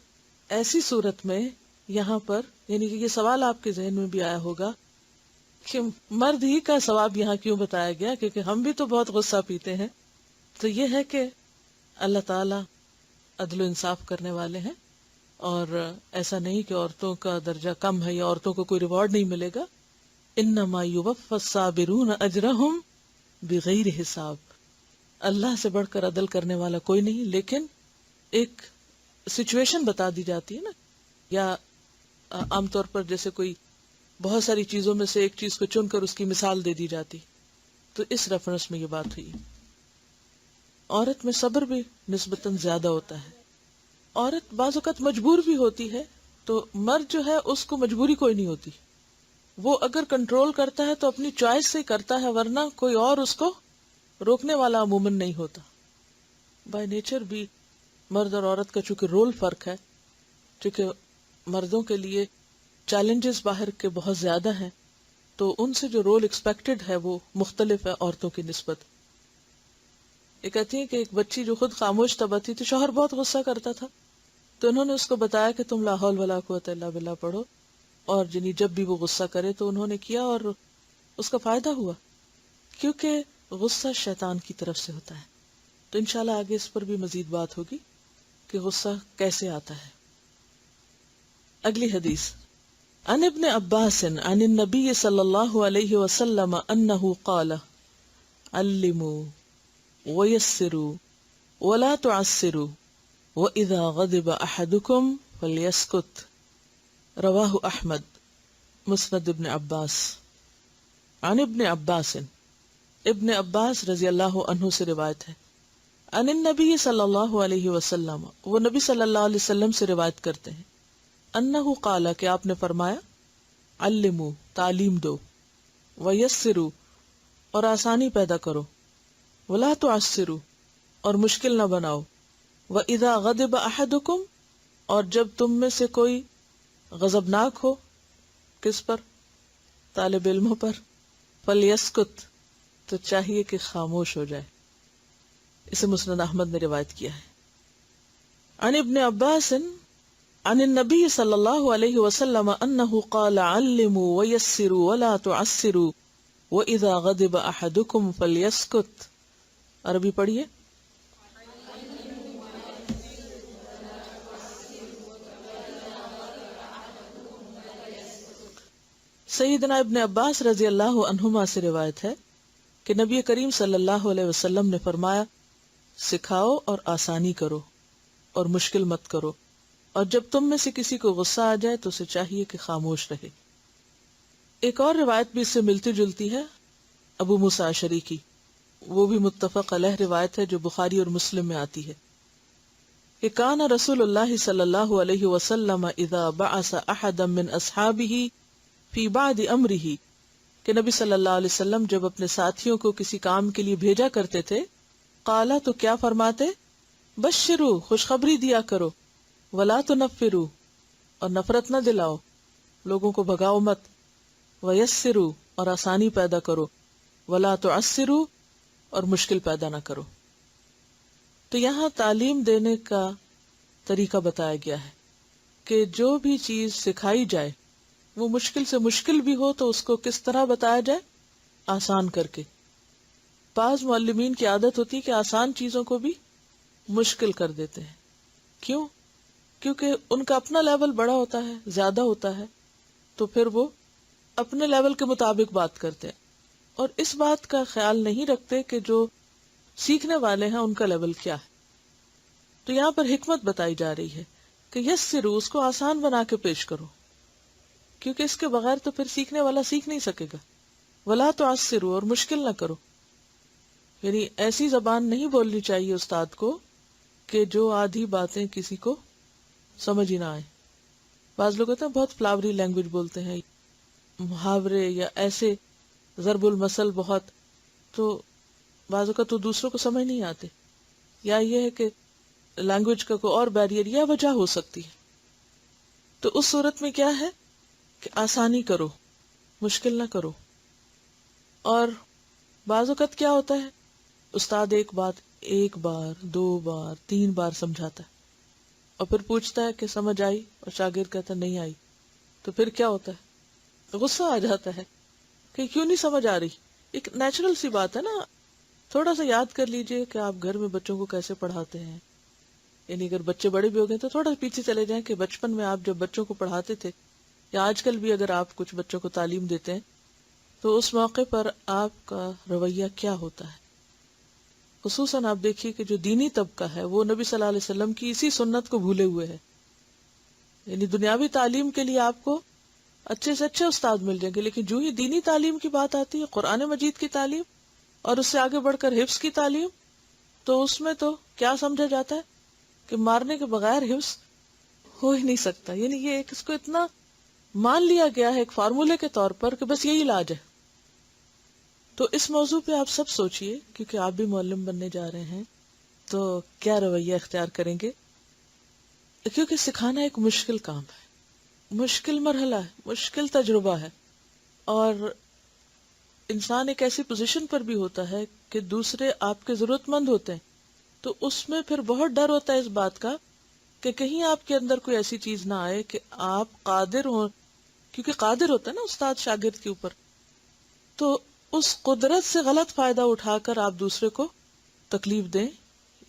ایسی صورت میں یہاں پر یعنی کہ یہ سوال آپ کے ذہن میں بھی آیا ہوگا کہ مرد ہی کا ثواب یہاں کیوں بتایا گیا، کیونکہ ہم بھی تو بہت غصہ پیتے ہیں. تو یہ ہے کہ اللہ تعالی عدل و انصاف کرنے والے ہیں اور ایسا نہیں کہ عورتوں کا درجہ کم ہے یا عورتوں کو کوئی ریوارڈ نہیں ملے گا. انما یوفی الصابرون اجرہم بغیر حساب. اللہ سے بڑھ کر عدل کرنے والا کوئی نہیں، لیکن ایک سچویشن بتا دی جاتی ہے نا، یا عام طور پر جیسے کوئی بہت ساری چیزوں میں سے ایک چیز کو چن کر اس کی مثال دے دی جاتی، تو اس ریفرنس میں یہ بات ہوئی. عورت میں صبر بھی نسبتاً زیادہ ہوتا ہے. عورت بعض اوقات مجبور بھی ہوتی ہے، تو مرد جو ہے اس کو مجبوری کوئی نہیں ہوتی. وہ اگر کنٹرول کرتا ہے تو اپنی چوائس سے کرتا ہے، ورنہ کوئی اور اس کو روکنے والا عموماً نہیں ہوتا. بائی نیچر بھی مرد اور عورت کا چونکہ رول فرق ہے، چونکہ مردوں کے لیے چیلنجز باہر کے بہت زیادہ ہیں، تو ان سے جو رول ایکسپیکٹڈ ہے وہ مختلف ہے عورتوں کی نسبت. یہ کہتی ہیں کہ ایک بچی جو خود خاموش طبع تھی، شوہر بہت غصہ کرتا تھا، تو انہوں نے اس کو بتایا کہ تم لا حول ولا قوت الا باللہ پڑھو، اور جب بھی وہ غصہ کرے تو انہوں نے کیا اور اس کا فائدہ ہوا، کیونکہ غصہ شیطان کی طرف سے ہوتا ہے. تو انشاءاللہ آگے اس پر بھی مزید بات ہوگی کہ غصہ کیسے آتا ہے. اگلی حدیث عن ابن عباس عن النبی صلی اللہ علیہ وسلم انہ قال علموا ویسروا ولا تعسروا وَإِذَا غَضِبَ أَحَدُكُمْ فَلْيَسْكُتْ. رواہ احمد. مسند ابن عباس. عن ابن عباس، ابن عباس رضی اللہ عنہ سے روایت ہے. عن النبی صلی اللہ علیہ وسلم، وہ نبی صلی اللہ علیہ وسلم سے روایت کرتے ہیں. انہ قال، کہ آپ نے فرمایا، علموا، تعلیم دو، ویسروا، اور آسانی پیدا کرو، ولا تعسروا، اور مشکل نہ بناؤ، وَإِذَا غَضِبَ أَحَدُكُمْ، اور جب تم میں سے کوئی غضبناک ہو، کس پر؟ طالب علموں پر. فَلْيَسْكُتْ، تو چاہیے کہ خاموش ہو جائے. اسے مسند احمد نے روایت کیا ہے. عن ابن عباس عن النبی صلی اللہ علیہ وسلم انہ قال علموا ویسروا ولا تعسروا وَإِذَا غَضِبَ أَحَدُكُمْ فَلْيَسْكُتْ. عربی پڑھیے. سیدنا ابن عباس رضی اللہ عنہما سے روایت ہے کہ نبی کریم صلی اللہ علیہ وسلم نے فرمایا، سکھاؤ اور آسانی کرو اور مشکل مت کرو، اور جب تم میں سے کسی کو غصہ آ جائے تو اسے چاہیے کہ خاموش رہے. ایک اور روایت بھی اس سے ملتی جلتی ہے، ابو موسیٰ اشعری کی، وہ بھی متفق علیہ روایت ہے جو بخاری اور مسلم میں آتی ہے کہ کان رسول اللہ صلی اللہ علیہ وسلم اذا بعث احدا من اصحابہ فی بعد امرہ، کہ نبی صلی اللہ علیہ وسلم جب اپنے ساتھیوں کو کسی کام کے لیے بھیجا کرتے تھے، قالا، تو کیا فرماتے، بشروا، خوشخبری دیا کرو، ولا تنفروا، اور نفرت نہ دلاؤ، لوگوں کو بھگاؤ مت، ویسروا، اور آسانی پیدا کرو، ولا تعسروا، اور مشکل پیدا نہ کرو. تو یہاں تعلیم دینے کا طریقہ بتایا گیا ہے کہ جو بھی چیز سکھائی جائے وہ مشکل سے مشکل بھی ہو تو اس کو کس طرح بتایا جائے، آسان کر کے. بعض معلمین کی عادت ہوتی ہے کہ آسان چیزوں کو بھی مشکل کر دیتے ہیں. کیوں؟ کیونکہ ان کا اپنا لیول بڑا ہوتا ہے، زیادہ ہوتا ہے، تو پھر وہ اپنے لیول کے مطابق بات کرتے ہیں اور اس بات کا خیال نہیں رکھتے کہ جو سیکھنے والے ہیں ان کا لیول کیا ہے. تو یہاں پر حکمت بتائی جا رہی ہے کہ یسروا، اس کو آسان بنا کے پیش کرو، کیونکہ اس کے بغیر تو پھر سیکھنے والا سیکھ نہیں سکے گا. ولا تعسروا، اور مشکل نہ کرو، یعنی ایسی زبان نہیں بولنی چاہیے استاد کو کہ جو آدھی باتیں کسی کو سمجھ ہی نہ آئے. بعض لوگ ہوتے ہیں بہت فلاوری لینگویج بولتے ہیں، محاورے یا ایسے ضرب المثل بہت، تو بعض اوقات تو دوسروں کو سمجھ نہیں آتے، یا یہ ہے کہ لینگویج کا کوئی اور بیریئر یا وجہ ہو سکتی ہے. تو اس صورت میں کیا ہے کہ آسانی کرو، مشکل نہ کرو. اور بعض اوقات کیا ہوتا ہے، استاد ایک بات ایک بار، دو بار، 3 بار سمجھاتا ہے اور پھر پوچھتا ہے کہ سمجھ آئی، اور شاگرد کہتا ہے نہیں آئی. تو پھر کیا ہوتا ہے، غصہ آ جاتا ہے کہ کیوں نہیں سمجھ آ رہی. ایک نیچرل سی بات ہے نا. تھوڑا سا یاد کر لیجئے کہ آپ گھر میں بچوں کو کیسے پڑھاتے ہیں، یعنی اگر بچے بڑے بھی ہو گئے تو تھوڑا پیچھے چلے جائیں کہ بچپن میں آپ جب بچوں کو پڑھاتے تھے یا آج کل بھی اگر آپ کچھ بچوں کو تعلیم دیتے ہیں تو اس موقع پر آپ کا رویہ کیا ہوتا ہے. خصوصاً آپ دیکھیے کہ جو دینی طبقہ ہے وہ نبی صلی اللہ علیہ وسلم کی اسی سنت کو بھولے ہوئے ہے. یعنی دنیاوی تعلیم کے لیے آپ کو اچھے سے اچھے استاد مل جائیں گے، لیکن جو ہی دینی تعلیم کی بات آتی ہے، قرآن مجید کی تعلیم اور اس سے آگے بڑھ کر حفظ کی تعلیم، تو اس میں تو کیا سمجھا جاتا ہے کہ مارنے کے بغیر حفظ ہو ہی نہیں سکتا. یعنی یہ اس کو اتنا مان لیا گیا ہے ایک فارمولے کے طور پر کہ بس یہی علاج ہے. تو اس موضوع پہ آپ سب سوچئے، کیونکہ آپ بھی معلم بننے جا رہے ہیں تو کیا رویہ اختیار کریں گے. کیونکہ سکھانا ایک مشکل کام ہے، مشکل مرحلہ ہے، مشکل تجربہ ہے، اور انسان ایک ایسی پوزیشن پر بھی ہوتا ہے کہ دوسرے آپ کے ضرورت مند ہوتے ہیں، تو اس میں پھر بہت ڈر ہوتا ہے اس بات کا کہ کہیں آپ کے اندر کوئی ایسی چیز نہ آئے کہ آپ قادر ہوں، کیونکہ قادر ہوتا ہے نا استاد شاگرد کے اوپر، تو اس قدرت سے غلط فائدہ اٹھا کر آپ دوسرے کو تکلیف دیں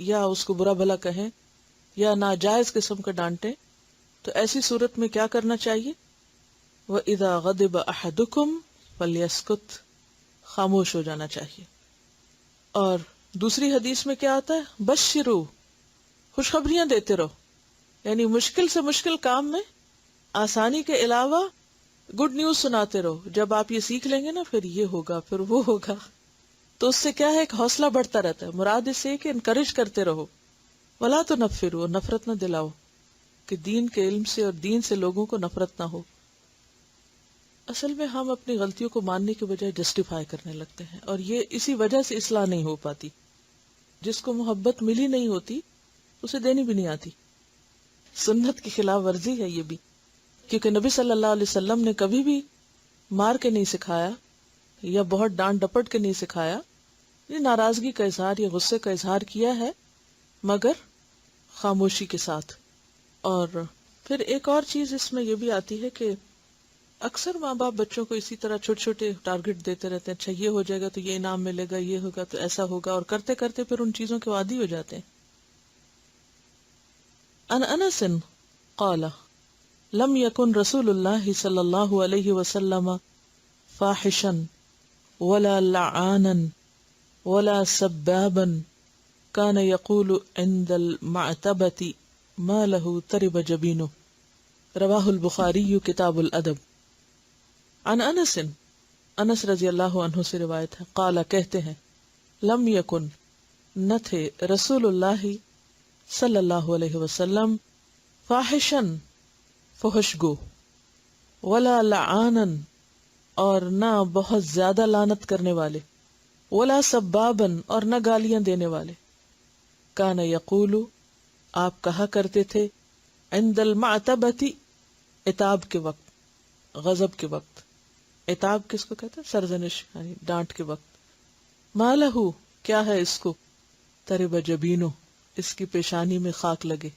یا اس کو برا بھلا کہیں یا ناجائز قسم کا ڈانٹیں. تو ایسی صورت میں کیا کرنا چاہیے؟ وَإِذَا غَضِبَ أَحَدُكُمْ فَلْيَسْكُتْ، خاموش ہو جانا چاہیے. اور دوسری حدیث میں کیا آتا ہے؟ بشرو، خوشخبریاں دیتے رہو. یعنی مشکل سے مشکل کام میں آسانی کے علاوہ گڈ نیوز سناتے رہو. جب آپ یہ سیکھ لیں گے نا پھر یہ ہوگا، پھر وہ ہوگا، تو اس سے کیا ہے ایک حوصلہ بڑھتا رہتا ہے. مراد اس سے کہ انکریج کرتے رہو. ولا تنفروا، نفرت نہ دلاؤ، کہ دین کے علم سے اور دین سے لوگوں کو نفرت نہ ہو. اصل میں ہم اپنی غلطیوں کو ماننے کے بجائے جسٹیفائی کرنے لگتے ہیں، اور یہ اسی وجہ سے اصلاح نہیں ہو پاتی. جس کو محبت ملی نہیں ہوتی اسے دینی بھی نہیں آتی. سنت کی خلاف ورزی ہے یہ بھی، کیونکہ نبی صلی اللہ علیہ وسلم نے کبھی بھی مار کے نہیں سکھایا یا بہت ڈانٹ ڈپٹ کے نہیں سکھایا. یہ ناراضگی کا اظہار یا غصے کا اظہار کیا ہے، مگر خاموشی کے ساتھ. اور پھر ایک اور چیز اس میں یہ بھی آتی ہے کہ اکثر ماں باپ بچوں کو اسی طرح چھوٹے چھوٹے ٹارگٹ دیتے رہتے ہیں. اچھا یہ ہو جائے گا تو یہ انعام ملے گا، یہ ہوگا تو ایسا ہوگا، اور کرتے کرتے پھر ان چیزوں کے عادی ہو جاتے ہیں. عن انس قال لم يكن رسول الله صلی اللہ علیہ وسلم فاحشا ولا لعانا ولا سبابا كان يقول عند المعتبة ما له ترب جبينه. رواہ البخاری کتاب الادب. عن انس، انس رضی اللہ عنہ سے روایت ہے، قال کہتے ہیں، لم یکن نہ تھے رسول اللہ صلی اللہ علیہ وسلم فاحشن فحش گو، ولا لعانن اور نہ بہت زیادہ لعنت کرنے والے، ولا سبابن اور نہ گالیاں دینے والے. کان یقول آپ کہا کرتے تھے، عند المعتبۃ عتاب کے وقت، غضب کے وقت. عتاب کس کو کہتے ہیں؟ سرزنش، یعنی ڈانٹ کے وقت. ما لہو کیا ہے اس کو؟ ترب جبینو اس کی پیشانی میں خاک لگے،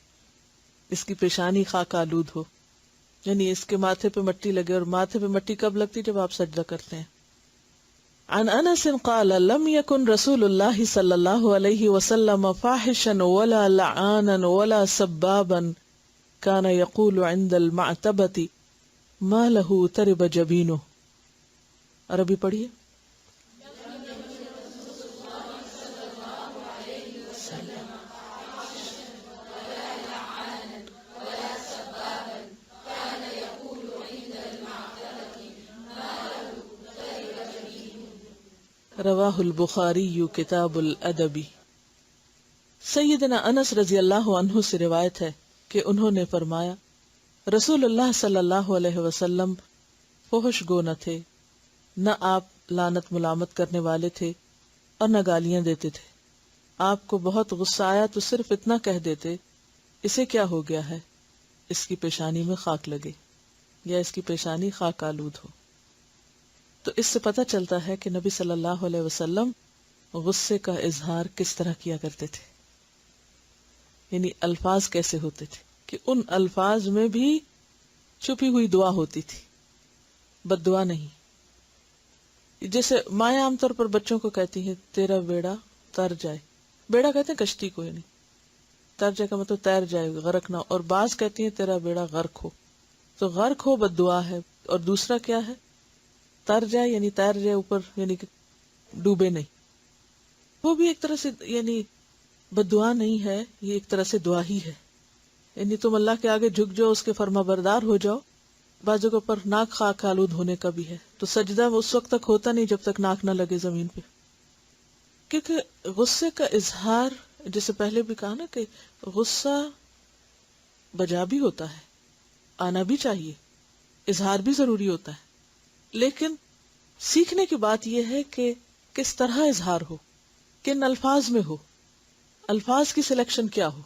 اس کی پیشانی خاک آلود ہو، یعنی اس کے ماتھے پہ مٹی لگے. اور ماتھے پہ مٹی کب لگتی؟ جب آپ سجدہ کرتے ہیں. عن انس قال لم يكن رسول الله صلی اللہ علیہ وسلم فاحشا ولا لعانا ولا سبابا كان يقول عند المعتبة ما له ترب جبينه. عربی پڑھیے. رواہ البخاری کتاب الادب. سیدنا انس رضی اللہ عنہ سے روایت ہے کہ انہوں نے فرمایا، رسول اللہ صلی اللہ علیہ وسلم فحش گو نہ تھے، نہ آپ لعنت ملامت کرنے والے تھے اور نہ گالیاں دیتے تھے. آپ کو بہت غصہ آیا تو صرف اتنا کہہ دیتے، اسے کیا ہو گیا ہے؟ اس کی پیشانی میں خاک لگے یا اس کی پیشانی خاک آلود ہو. تو اس سے پتہ چلتا ہے کہ نبی صلی اللہ علیہ وسلم غصے کا اظہار کس طرح کیا کرتے تھے، یعنی الفاظ کیسے ہوتے تھے کہ ان الفاظ میں بھی چھپی ہوئی دعا ہوتی تھی، بد دعا نہیں. جیسے مائیں عام طور پر بچوں کو کہتی ہیں تیرا بیڑا تر جائے. بیڑا کہتے ہیں کشتی کو، نہیں ترجع کا مطلب تیر جائے، غرق نہ ہو، اور بعض کہتی ہیں تیرا بیڑا غرق ہو، تو غرق ہو بد دعا ہے. اور دوسرا کیا ہے؟ تر جائے یعنی تیر جائے اوپر، یعنی کہ ڈوبے نہیں. وہ بھی ایک طرح سے یعنی بد دعا نہیں ہے، یہ ایک طرح سے دعا ہی ہے. یعنی تم اللہ کے آگے جھک جاؤ، اس کے فرما بردار ہو جاؤ. بعضوں کے اوپر ناک خاک آلود ہونے کا بھی ہے، تو سجدہ اس وقت تک ہوتا نہیں جب تک ناک نہ لگے زمین پہ. کیونکہ غصے کا اظہار، جیسے پہلے بھی کہا نا کہ غصہ بجا بھی ہوتا ہے، آنا بھی چاہیے، اظہار بھی ضروری ہوتا ہے، لیکن سیکھنے کی بات یہ ہے کہ کس طرح اظہار ہو، کن الفاظ میں ہو، الفاظ کی سلیکشن کیا ہو.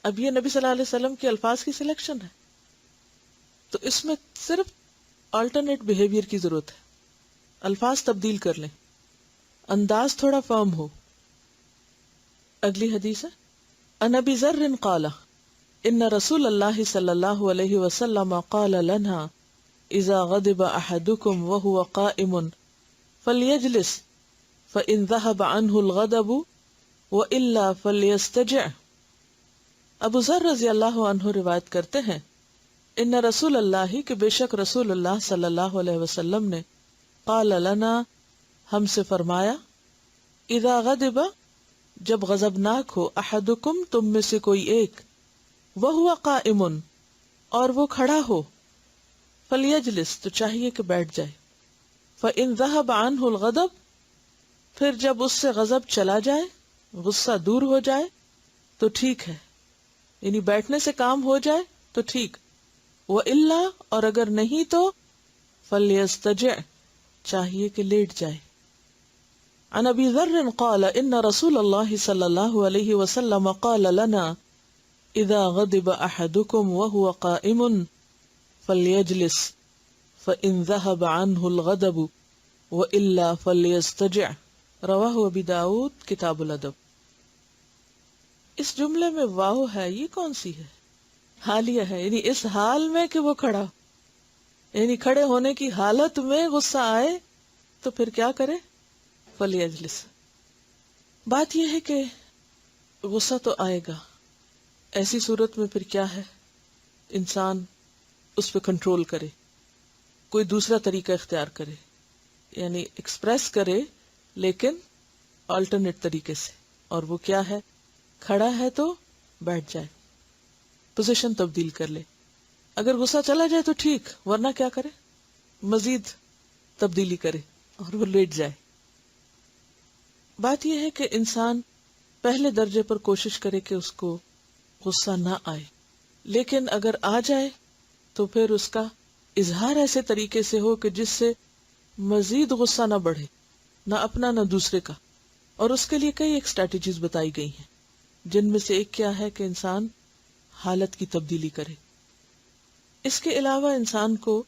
اب یہ نبی صلی اللہ علیہ وسلم کے الفاظ کی سلیکشن ہے، تو اس میں صرف آلٹرنیٹ بیہیویئر کی ضرورت ہے. الفاظ تبدیل کر لیں، انداز تھوڑا فرم ہو. اگلی حدیث ہے عن ابی ذر قال ان رسول اللہ صلی اللہ علیہ وسلم قال لنا اذا غضب احدكم وهو قائم فليجلس فان ذهب عنه الغضب والا فليستجع. ابو ذر رضی اللہ عنہ روایت کرتے ہیں ان رسول اللہ کہ بے شک رسول اللہ صلی اللہ علیہ وسلم نے قال لنا ہم سے فرمایا اذا غضب جب غضبناک ہو احدکم تم میں سے کوئی ایک وہو قائم اور وہ کھڑا ہو فلیجلس تو چاہیے کہ بیٹھ جائے فإن ذهب عنہ الغضب پھر جب اس سے غضب چلا جائے غصہ دور ہو جائے تو ٹھیک ہے، یعنی بیٹھنے سے کام ہو جائے تو ٹھیک. وإلا اور اگر نہیں تو فلیستجع چاہیے کہ لیٹ جائے. عن ابی ذر قال ان رسول اللہ صلی اللہ علیہ وسلم قال لنا اذا غضب احدكم وهو قائم فليجلس فإن ذهب عنه الغضب وإلا فليستجع. رواہ ابی داؤد کتاب الادب. اس جملے میں واو ہے، یہ کون سی ہے؟ حالیہ ہے، یعنی اس حال میں کہ وہ کھڑا، یعنی کھڑے ہونے کی حالت میں غصہ آئے تو پھر کیا کرے؟ فلیجلس. بات یہ ہے کہ غصہ تو آئے گا، ایسی صورت میں پھر کیا ہے؟ انسان اس پہ کنٹرول کرے، کوئی دوسرا طریقہ اختیار کرے، یعنی ایکسپریس کرے لیکن آلٹرنیٹ طریقے سے. اور وہ کیا ہے؟ کھڑا ہے تو بیٹھ جائے، پوزیشن تبدیل کر لے. اگر غصہ چلا جائے تو ٹھیک، ورنہ کیا کرے؟ مزید تبدیلی کرے اور وہ لیٹ جائے. بات یہ ہے کہ انسان پہلے درجے پر کوشش کرے کہ اس کو غصہ نہ آئے، لیکن اگر آ جائے تو پھر اس کا اظہار ایسے طریقے سے ہو کہ جس سے مزید غصہ نہ بڑھے، نہ اپنا نہ دوسرے کا. اور اس کے لیے کئی ایک اسٹریٹجیز بتائی گئی ہیں، جن میں سے ایک کیا ہے کہ انسان حالت کی تبدیلی کرے. اس کے علاوہ انسان کو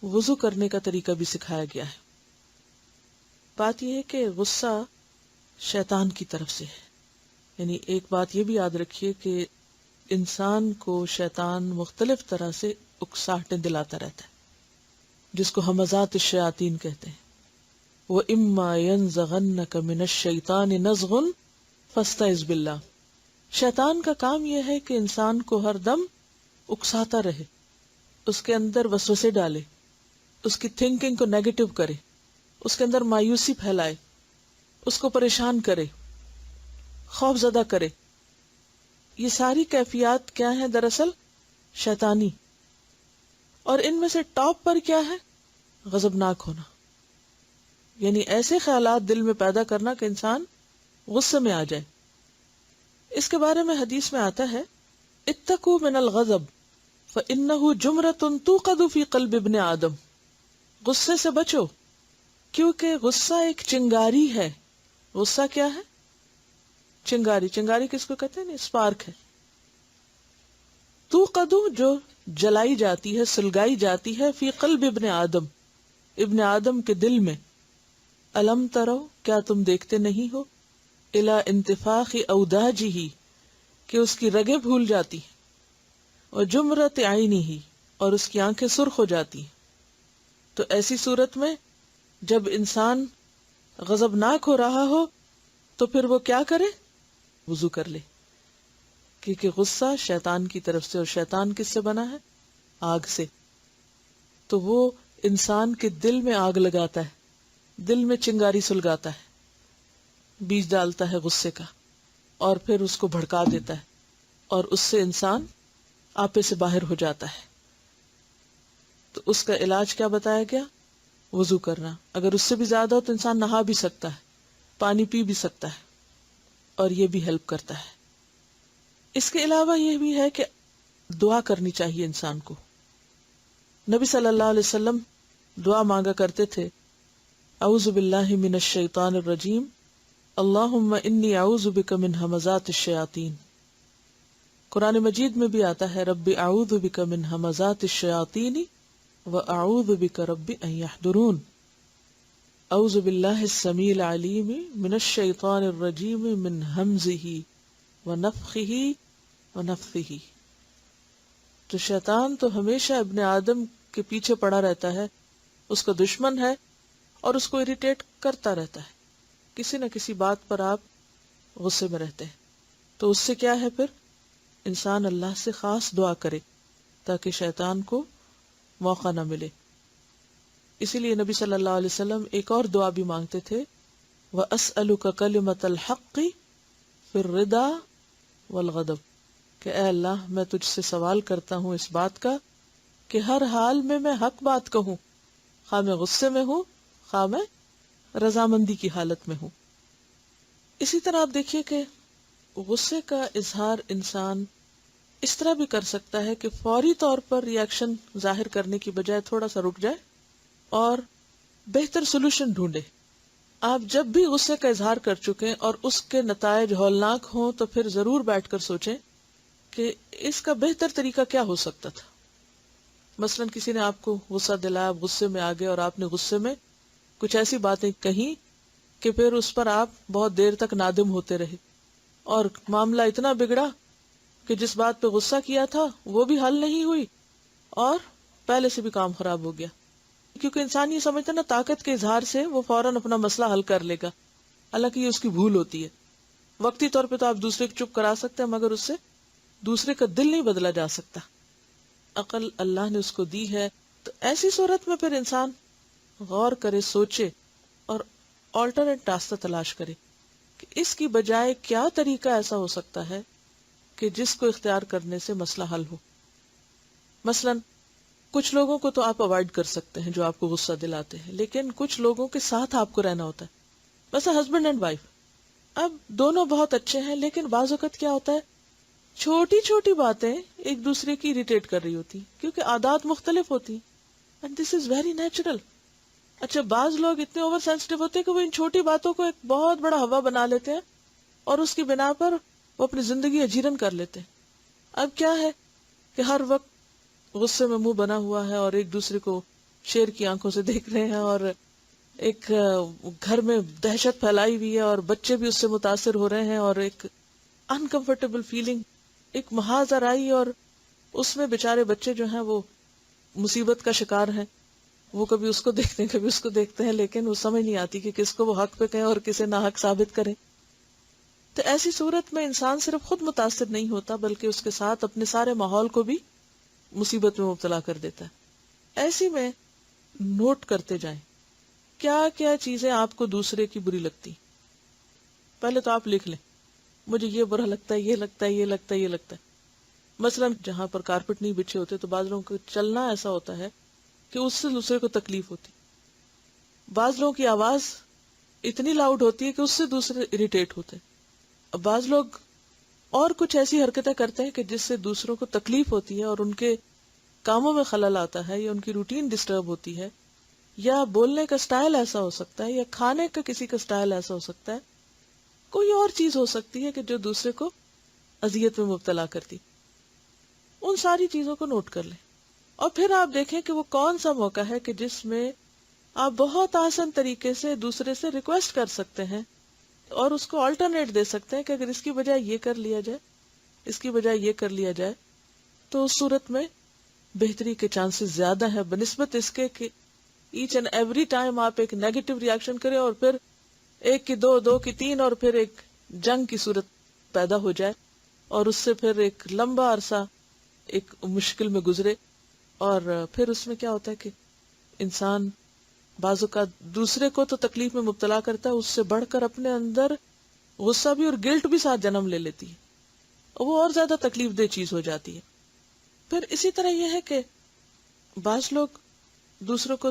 وضو کرنے کا طریقہ بھی سکھایا گیا ہے. بات یہ ہے کہ غصہ شیطان کی طرف سے ہے، یعنی ایک بات یہ بھی یاد رکھیے کہ انسان کو شیطان مختلف طرح سے اکساہٹیں دلاتا رہتا ہے، جس کو ہمزات الشیاطین کہتے ہیں. وَإِمَّا يَنزَغَنَّكَ مِنَ الشَّيْطَانِ نَزْغٌ فَاسْتَعِذْ بِاللَّهِ. شیطان کا کام یہ ہے کہ انسان کو ہر دم اکساتا رہے، اس کے اندر وسوسے ڈالے، اس کی تھنکنگ کو نیگیٹو کرے، اس کے اندر مایوسی پھیلائے، اس کو پریشان کرے، خوف زدہ کرے. یہ ساری کیفیات کیا ہیں؟ دراصل شیطانی. اور ان میں سے ٹاپ پر کیا ہے؟ غضبناک ہونا، یعنی ایسے خیالات دل میں پیدا کرنا کہ انسان غصے میں آ جائے. اس کے بارے میں حدیث میں آتا ہے اتقوا من الغضب فإنه جمرة توقد في قلب ابن آدم. غصے سے بچو کیونکہ غصہ ایک چنگاری ہے. غصہ کیا ہے؟ چنگاری. چنگاری کس کو کہتے ہیں؟ اسپارک ہے. توقد جو جلائی جاتی ہے، سلگائی جاتی ہے، فی قلب ابن آدم، ابن آدم کے دل میں. الم ترو کیا تم دیکھتے نہیں ہو؟ الی انتفاخ اوداجہ کہ اس کی رگیں پھول جاتی ہیں، اور جمرت عینہ اور اس کی آنکھیں سرخ ہو جاتی ہیں. تو ایسی صورت میں جب انسان غضبناک ہو رہا ہو تو پھر وہ کیا کرے؟ وضو کر لے. کیونکہ غصہ شیطان کی طرف سے، اور شیطان کس سے بنا ہے؟ آگ سے. تو وہ انسان کے دل میں آگ لگاتا ہے، دل میں چنگاری سلگاتا ہے، بیج ڈالتا ہے غصے کا، اور پھر اس کو بھڑکا دیتا ہے، اور اس سے انسان آپے سے باہر ہو جاتا ہے. تو اس کا علاج کیا بتایا گیا؟ وضو کرنا. اگر اس سے بھی زیادہ ہو تو انسان نہا بھی سکتا ہے، پانی پی بھی سکتا ہے، اور یہ بھی ہیلپ کرتا ہے. اس کے علاوہ یہ بھی ہے کہ دعا کرنی چاہیے انسان کو. نبی صلی اللہ علیہ وسلم دعا مانگا کرتے تھے، اعوذ باللہ من الشیطان الرجیم، اللہم انی اعوذ بک من ہمزات الشیاطین. قرآن مجید میں بھی آتا ہے، رب اعوذ بک من ہمزات الشیاطین واعوذ بک رب ان یحضرون. اعوذ باللہ السمیع العلیم من الشیطان الرجیم من ہمزہ ونفخہ ونفثہ. تو شیطان تو ہمیشہ ابن آدم کے پیچھے پڑا رہتا ہے، اس کا دشمن ہے، اور اس کو اریٹیٹ کرتا رہتا ہے. کسی نہ کسی بات پر آپ غصے میں رہتے ہیں. تو اس سے کیا ہے؟ پھر انسان اللہ سے خاص دعا کرے تاکہ شیطان کو موقع نہ ملے. اسی لیے نبی صلی اللہ علیہ وسلم ایک اور دعا بھی مانگتے تھے، وَأَسْأَلُكَ كَلِمَةَ الْحَقِّ فِي الرِّضَى وَالْغَضَبِ، کہ اے اللہ میں تجھ سے سوال کرتا ہوں اس بات کا کہ ہر حال میں حق بات کہوں، خواہ میں غصے میں ہوں، خواہ میں رضامندی کی حالت میں ہوں. اسی طرح آپ دیکھیے کہ غصے کا اظہار انسان اس طرح بھی کر سکتا ہے کہ فوری طور پر ری ایکشن ظاہر کرنے کی بجائے تھوڑا سا رک جائے اور بہتر سولوشن ڈھونڈے. آپ جب بھی غصے کا اظہار کر چکے اور اس کے نتائج ہولناک ہوں تو پھر ضرور بیٹھ کر سوچیں کہ اس کا بہتر طریقہ کیا ہو سکتا تھا. مثلا کسی نے آپ کو غصہ دلایا، آپ غصے میں آ گئے اور آپ نے غصے میں کچھ ایسی باتیں کہیں کہ پھر اس پر آپ بہت دیر تک نادم ہوتے رہے، اور معاملہ اتنا بگڑا کہ جس بات پہ غصہ کیا تھا وہ بھی حل نہیں ہوئی، اور پہلے سے بھی کام خراب ہو گیا. کیونکہ انسان یہ سمجھتا ہے نا طاقت کے اظہار سے وہ فوراً اپنا مسئلہ حل کر لے گا، حالانکہ یہ اس کی بھول ہوتی ہے. وقتی طور پہ تو آپ دوسرے کو چپ کرا سکتے ہیں، مگر اس سے دوسرے کا دل نہیں بدلا جا سکتا. عقل اللہ نے اس کو دی ہے، تو ایسی صورت میں پھر انسان غور کرے، سوچے، اور آلٹرنیٹ راستہ تلاش کرے کہ اس کی بجائے کیا طریقہ ایسا ہو سکتا ہے کہ جس کو اختیار کرنے سے مسئلہ حل ہو. مثلا کچھ لوگوں کو تو آپ اوائڈ کر سکتے ہیں جو آپ کو غصہ دلاتے ہیں، لیکن کچھ لوگوں کے ساتھ آپ کو رہنا ہوتا ہے. مثلا ہسبینڈ اینڈ وائف، اب دونوں بہت اچھے ہیں، لیکن بعض اوقات کیا ہوتا ہے چھوٹی چھوٹی باتیں ایک دوسرے کی اریٹیٹ کر رہی ہوتی کیونکہ عادات مختلف ہوتی ہیں. And this is very natural. اچھا بعض لوگ اتنے اوور سینسٹیو ہوتے ہیں کہ وہ ان چھوٹی باتوں کو ایک بہت بڑا ہوا بنا لیتے ہیں، اور اس کی بنا پر وہ اپنی زندگی اجیرن کر لیتے ہیں. اب کیا ہے کہ ہر وقت غصے میں منہ بنا ہوا ہے، اور ایک دوسرے کو شیر کی آنکھوں سے دیکھ رہے ہیں، اور ایک گھر میں دہشت پھیلائی ہوئی ہے، اور بچے بھی اس سے متاثر ہو رہے ہیں، اور ایک انکمفرٹیبل فیلنگ، ایک محاذ آرائی، اور اس میں بیچارے بچے جو ہیں وہ مصیبت کا شکار ہیں. وہ کبھی اس کو دیکھتے ہیں، کبھی اس کو دیکھتے ہیں، لیکن وہ سمجھ نہیں آتی کہ کس کو وہ حق پہ کہیں اور کسے ناحق ثابت کریں. تو ایسی صورت میں انسان صرف خود متاثر نہیں ہوتا بلکہ اس کے ساتھ اپنے سارے ماحول کو بھی مصیبت میں مبتلا کر دیتا ہے. ایسی میں نوٹ کرتے جائیں کیا کیا چیزیں آپ کو دوسرے کی بری لگتی. پہلے تو آپ لکھ لیں، مجھے یہ برا لگتا ہے، یہ لگتا ہے، یہ لگتا ہے، یہ لگتا ہے. مثلا جہاں پر کارپٹ نہیں بچھے ہوتے تو بعض لوگوں کو چلنا ایسا ہوتا ہے کہ اس سے دوسرے کو تکلیف ہوتی. بعض لوگوں کی آواز اتنی لاؤڈ ہوتی ہے کہ اس سے دوسرے اریٹیٹ ہوتے. اب بعض لوگ اور کچھ ایسی حرکتیں کرتے ہیں کہ جس سے دوسروں کو تکلیف ہوتی ہے، اور ان کے کاموں میں خلل آتا ہے، یا ان کی روٹین ڈسٹرب ہوتی ہے، یا بولنے کا سٹائل ایسا ہو سکتا ہے، یا کھانے کا کسی کا سٹائل ایسا ہو سکتا ہے، کوئی اور چیز ہو سکتی ہے کہ جو دوسرے کو اذیت میں مبتلا کرتی. ان ساری چیزوں کو نوٹ کر لیں، اور پھر آپ دیکھیں کہ وہ کون سا موقع ہے کہ جس میں آپ بہت آسان طریقے سے دوسرے سے ریکویسٹ کر سکتے ہیں اور اس کو آلٹرنیٹ دے سکتے ہیں کہ اگر اس کی بجائے یہ کر لیا جائے، اس کی بجائے یہ کر لیا جائے، تو اس صورت میں بہتری کے چانسز زیادہ ہے بنسبت اس کے کہ ایچ اینڈ ایوری ٹائم آپ ایک نیگیٹو ریاکشن کریں اور پھر ایک کی دو، دو کی تین، اور پھر ایک جنگ کی صورت پیدا ہو جائے. اور اس سے پھر ایک لمبا عرصہ ایک مشکل میں گزرے، اور پھر اس میں کیا ہوتا ہے کہ انسان بعض اوقات دوسرے کو تو تکلیف میں مبتلا کرتا ہے، اس سے بڑھ کر اپنے اندر غصہ بھی اور گلٹ بھی ساتھ جنم لے لیتی ہے، اور وہ اور زیادہ تکلیف دہ چیز ہو جاتی ہے۔ پھر اسی طرح یہ ہے کہ بعض لوگ دوسروں کو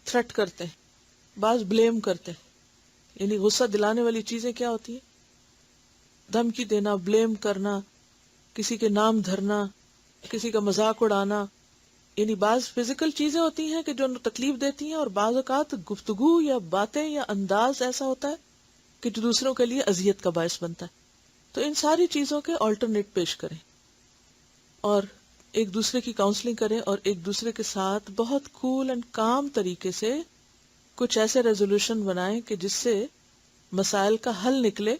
تھریٹ کرتے ہیں، بعض بلیم کرتے ہیں، یعنی غصہ دلانے والی چیزیں کیا ہوتی ہیں؟ دھمکی دینا، بلیم کرنا، کسی کے نام دھرنا، کسی کا مذاق اڑانا، یعنی بعض فزیکل چیزیں ہوتی ہیں کہ جو تکلیف دیتی ہیں، اور بعض اوقات گفتگو یا باتیں یا انداز ایسا ہوتا ہے کہ جو دوسروں کے لیے اذیت کا باعث بنتا ہے۔ تو ان ساری چیزوں کے آلٹرنیٹ پیش کریں، اور ایک دوسرے کی کاؤنسلنگ کریں، اور ایک دوسرے کے ساتھ بہت کول اینڈ کام طریقے سے کچھ ایسے ریزولوشن بنائیں کہ جس سے مسائل کا حل نکلے،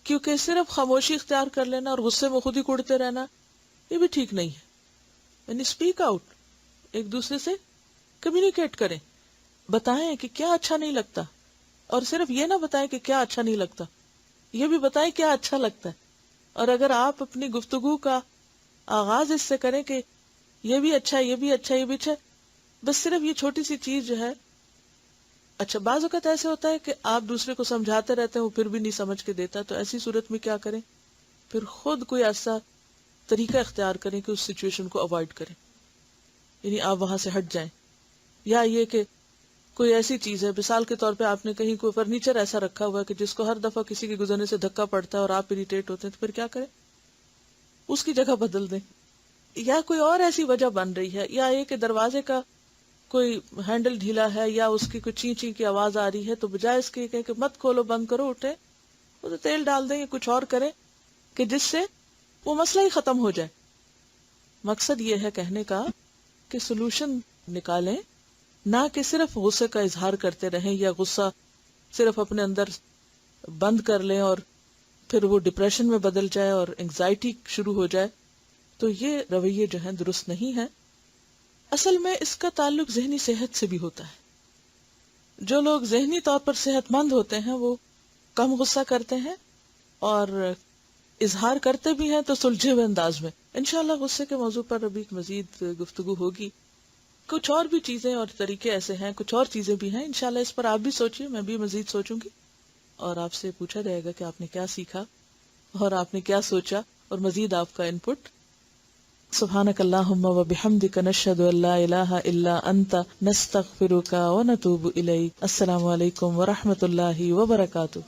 کیونکہ صرف خاموشی اختیار کر لینا اور غصے میں خود ہی کڑتے رہنا یہ بھی ٹھیک نہیں ہے۔ یعنی اسپیک آؤٹ، ایک دوسرے سے کمیونیکیٹ کریں، بتائیں کہ کیا اچھا نہیں لگتا، اور صرف یہ نہ بتائیں کہ کیا اچھا نہیں لگتا، یہ بھی بتائیں کیا اچھا لگتا ہے۔ اور اگر آپ اپنی گفتگو کا آغاز اس سے کریں کہ یہ بھی اچھا ہے، یہ بھی اچھا ہے، یہ بھی اچھا ہے، بس صرف یہ چھوٹی سی چیز جو ہے۔ اچھا بعض اوقات ایسے ہوتا ہے کہ آپ دوسرے کو سمجھاتے رہتے ہیں، وہ پھر بھی نہیں سمجھ کے دیتا، تو ایسی صورت میں کیا کریں؟ پھر خود کوئی ایسا طریقہ اختیار کریں کہ اس سچویشن کو اوائڈ کریں، یعنی آپ وہاں سے ہٹ جائیں۔ یا یہ کہ کوئی ایسی چیز ہے، مثال کے طور پہ آپ نے کہیں کوئی فرنیچر ایسا رکھا ہوا ہے کہ جس کو ہر دفعہ کسی کے گزرنے سے دھکا پڑتا ہے اور آپ اریٹیٹ ہوتے ہیں، تو پھر کیا کریں؟ اس کی جگہ بدل دیں۔ یا کوئی اور ایسی وجہ بن رہی ہے، یا یہ کہ دروازے کا کوئی ہینڈل ڈھیلا ہے، یا اس کی کوئی چیں چیں کی آواز آ رہی ہے، تو بجائے اس کے کہ مت کھولو، بند کرو، اٹھے تو تیل ڈال دیں یا کچھ اور کریں کہ جس سے وہ مسئلہ ہی ختم ہو جائے۔ مقصد یہ ہے کہنے کا کہ سولوشن نکالیں، نہ کہ صرف غصے کا اظہار کرتے رہیں، یا غصہ صرف اپنے اندر بند کر لیں اور پھر وہ ڈپریشن میں بدل جائے اور انگزائٹی شروع ہو جائے۔ تو یہ رویے جو ہیں درست نہیں ہیں۔ اصل میں اس کا تعلق ذہنی صحت سے بھی ہوتا ہے۔ جو لوگ ذہنی طور پر صحت مند ہوتے ہیں وہ کم غصہ کرتے ہیں، اور اظہار کرتے بھی ہیں تو سلجھے ہوئے انداز میں۔ انشاءاللہ غصے کے موضوع پر ابھی مزید گفتگو ہوگی۔ کچھ اور بھی چیزیں اور طریقے ایسے ہیں، کچھ اور چیزیں بھی ہیں، انشاءاللہ اس پر آپ بھی سوچیے، میں بھی مزید سوچوں گی، اور آپ سے پوچھا جائے گا کہ آپ نے کیا سیکھا اور آپ نے کیا سوچا، اور مزید آپ کا انپٹ۔ سبحانک اللہم و بحمدک، نشہد ان لا الہ الا انت، نستغفرک و نتوب الیک۔ السلام علیکم و رحمۃ اللہ وبرکاتہ۔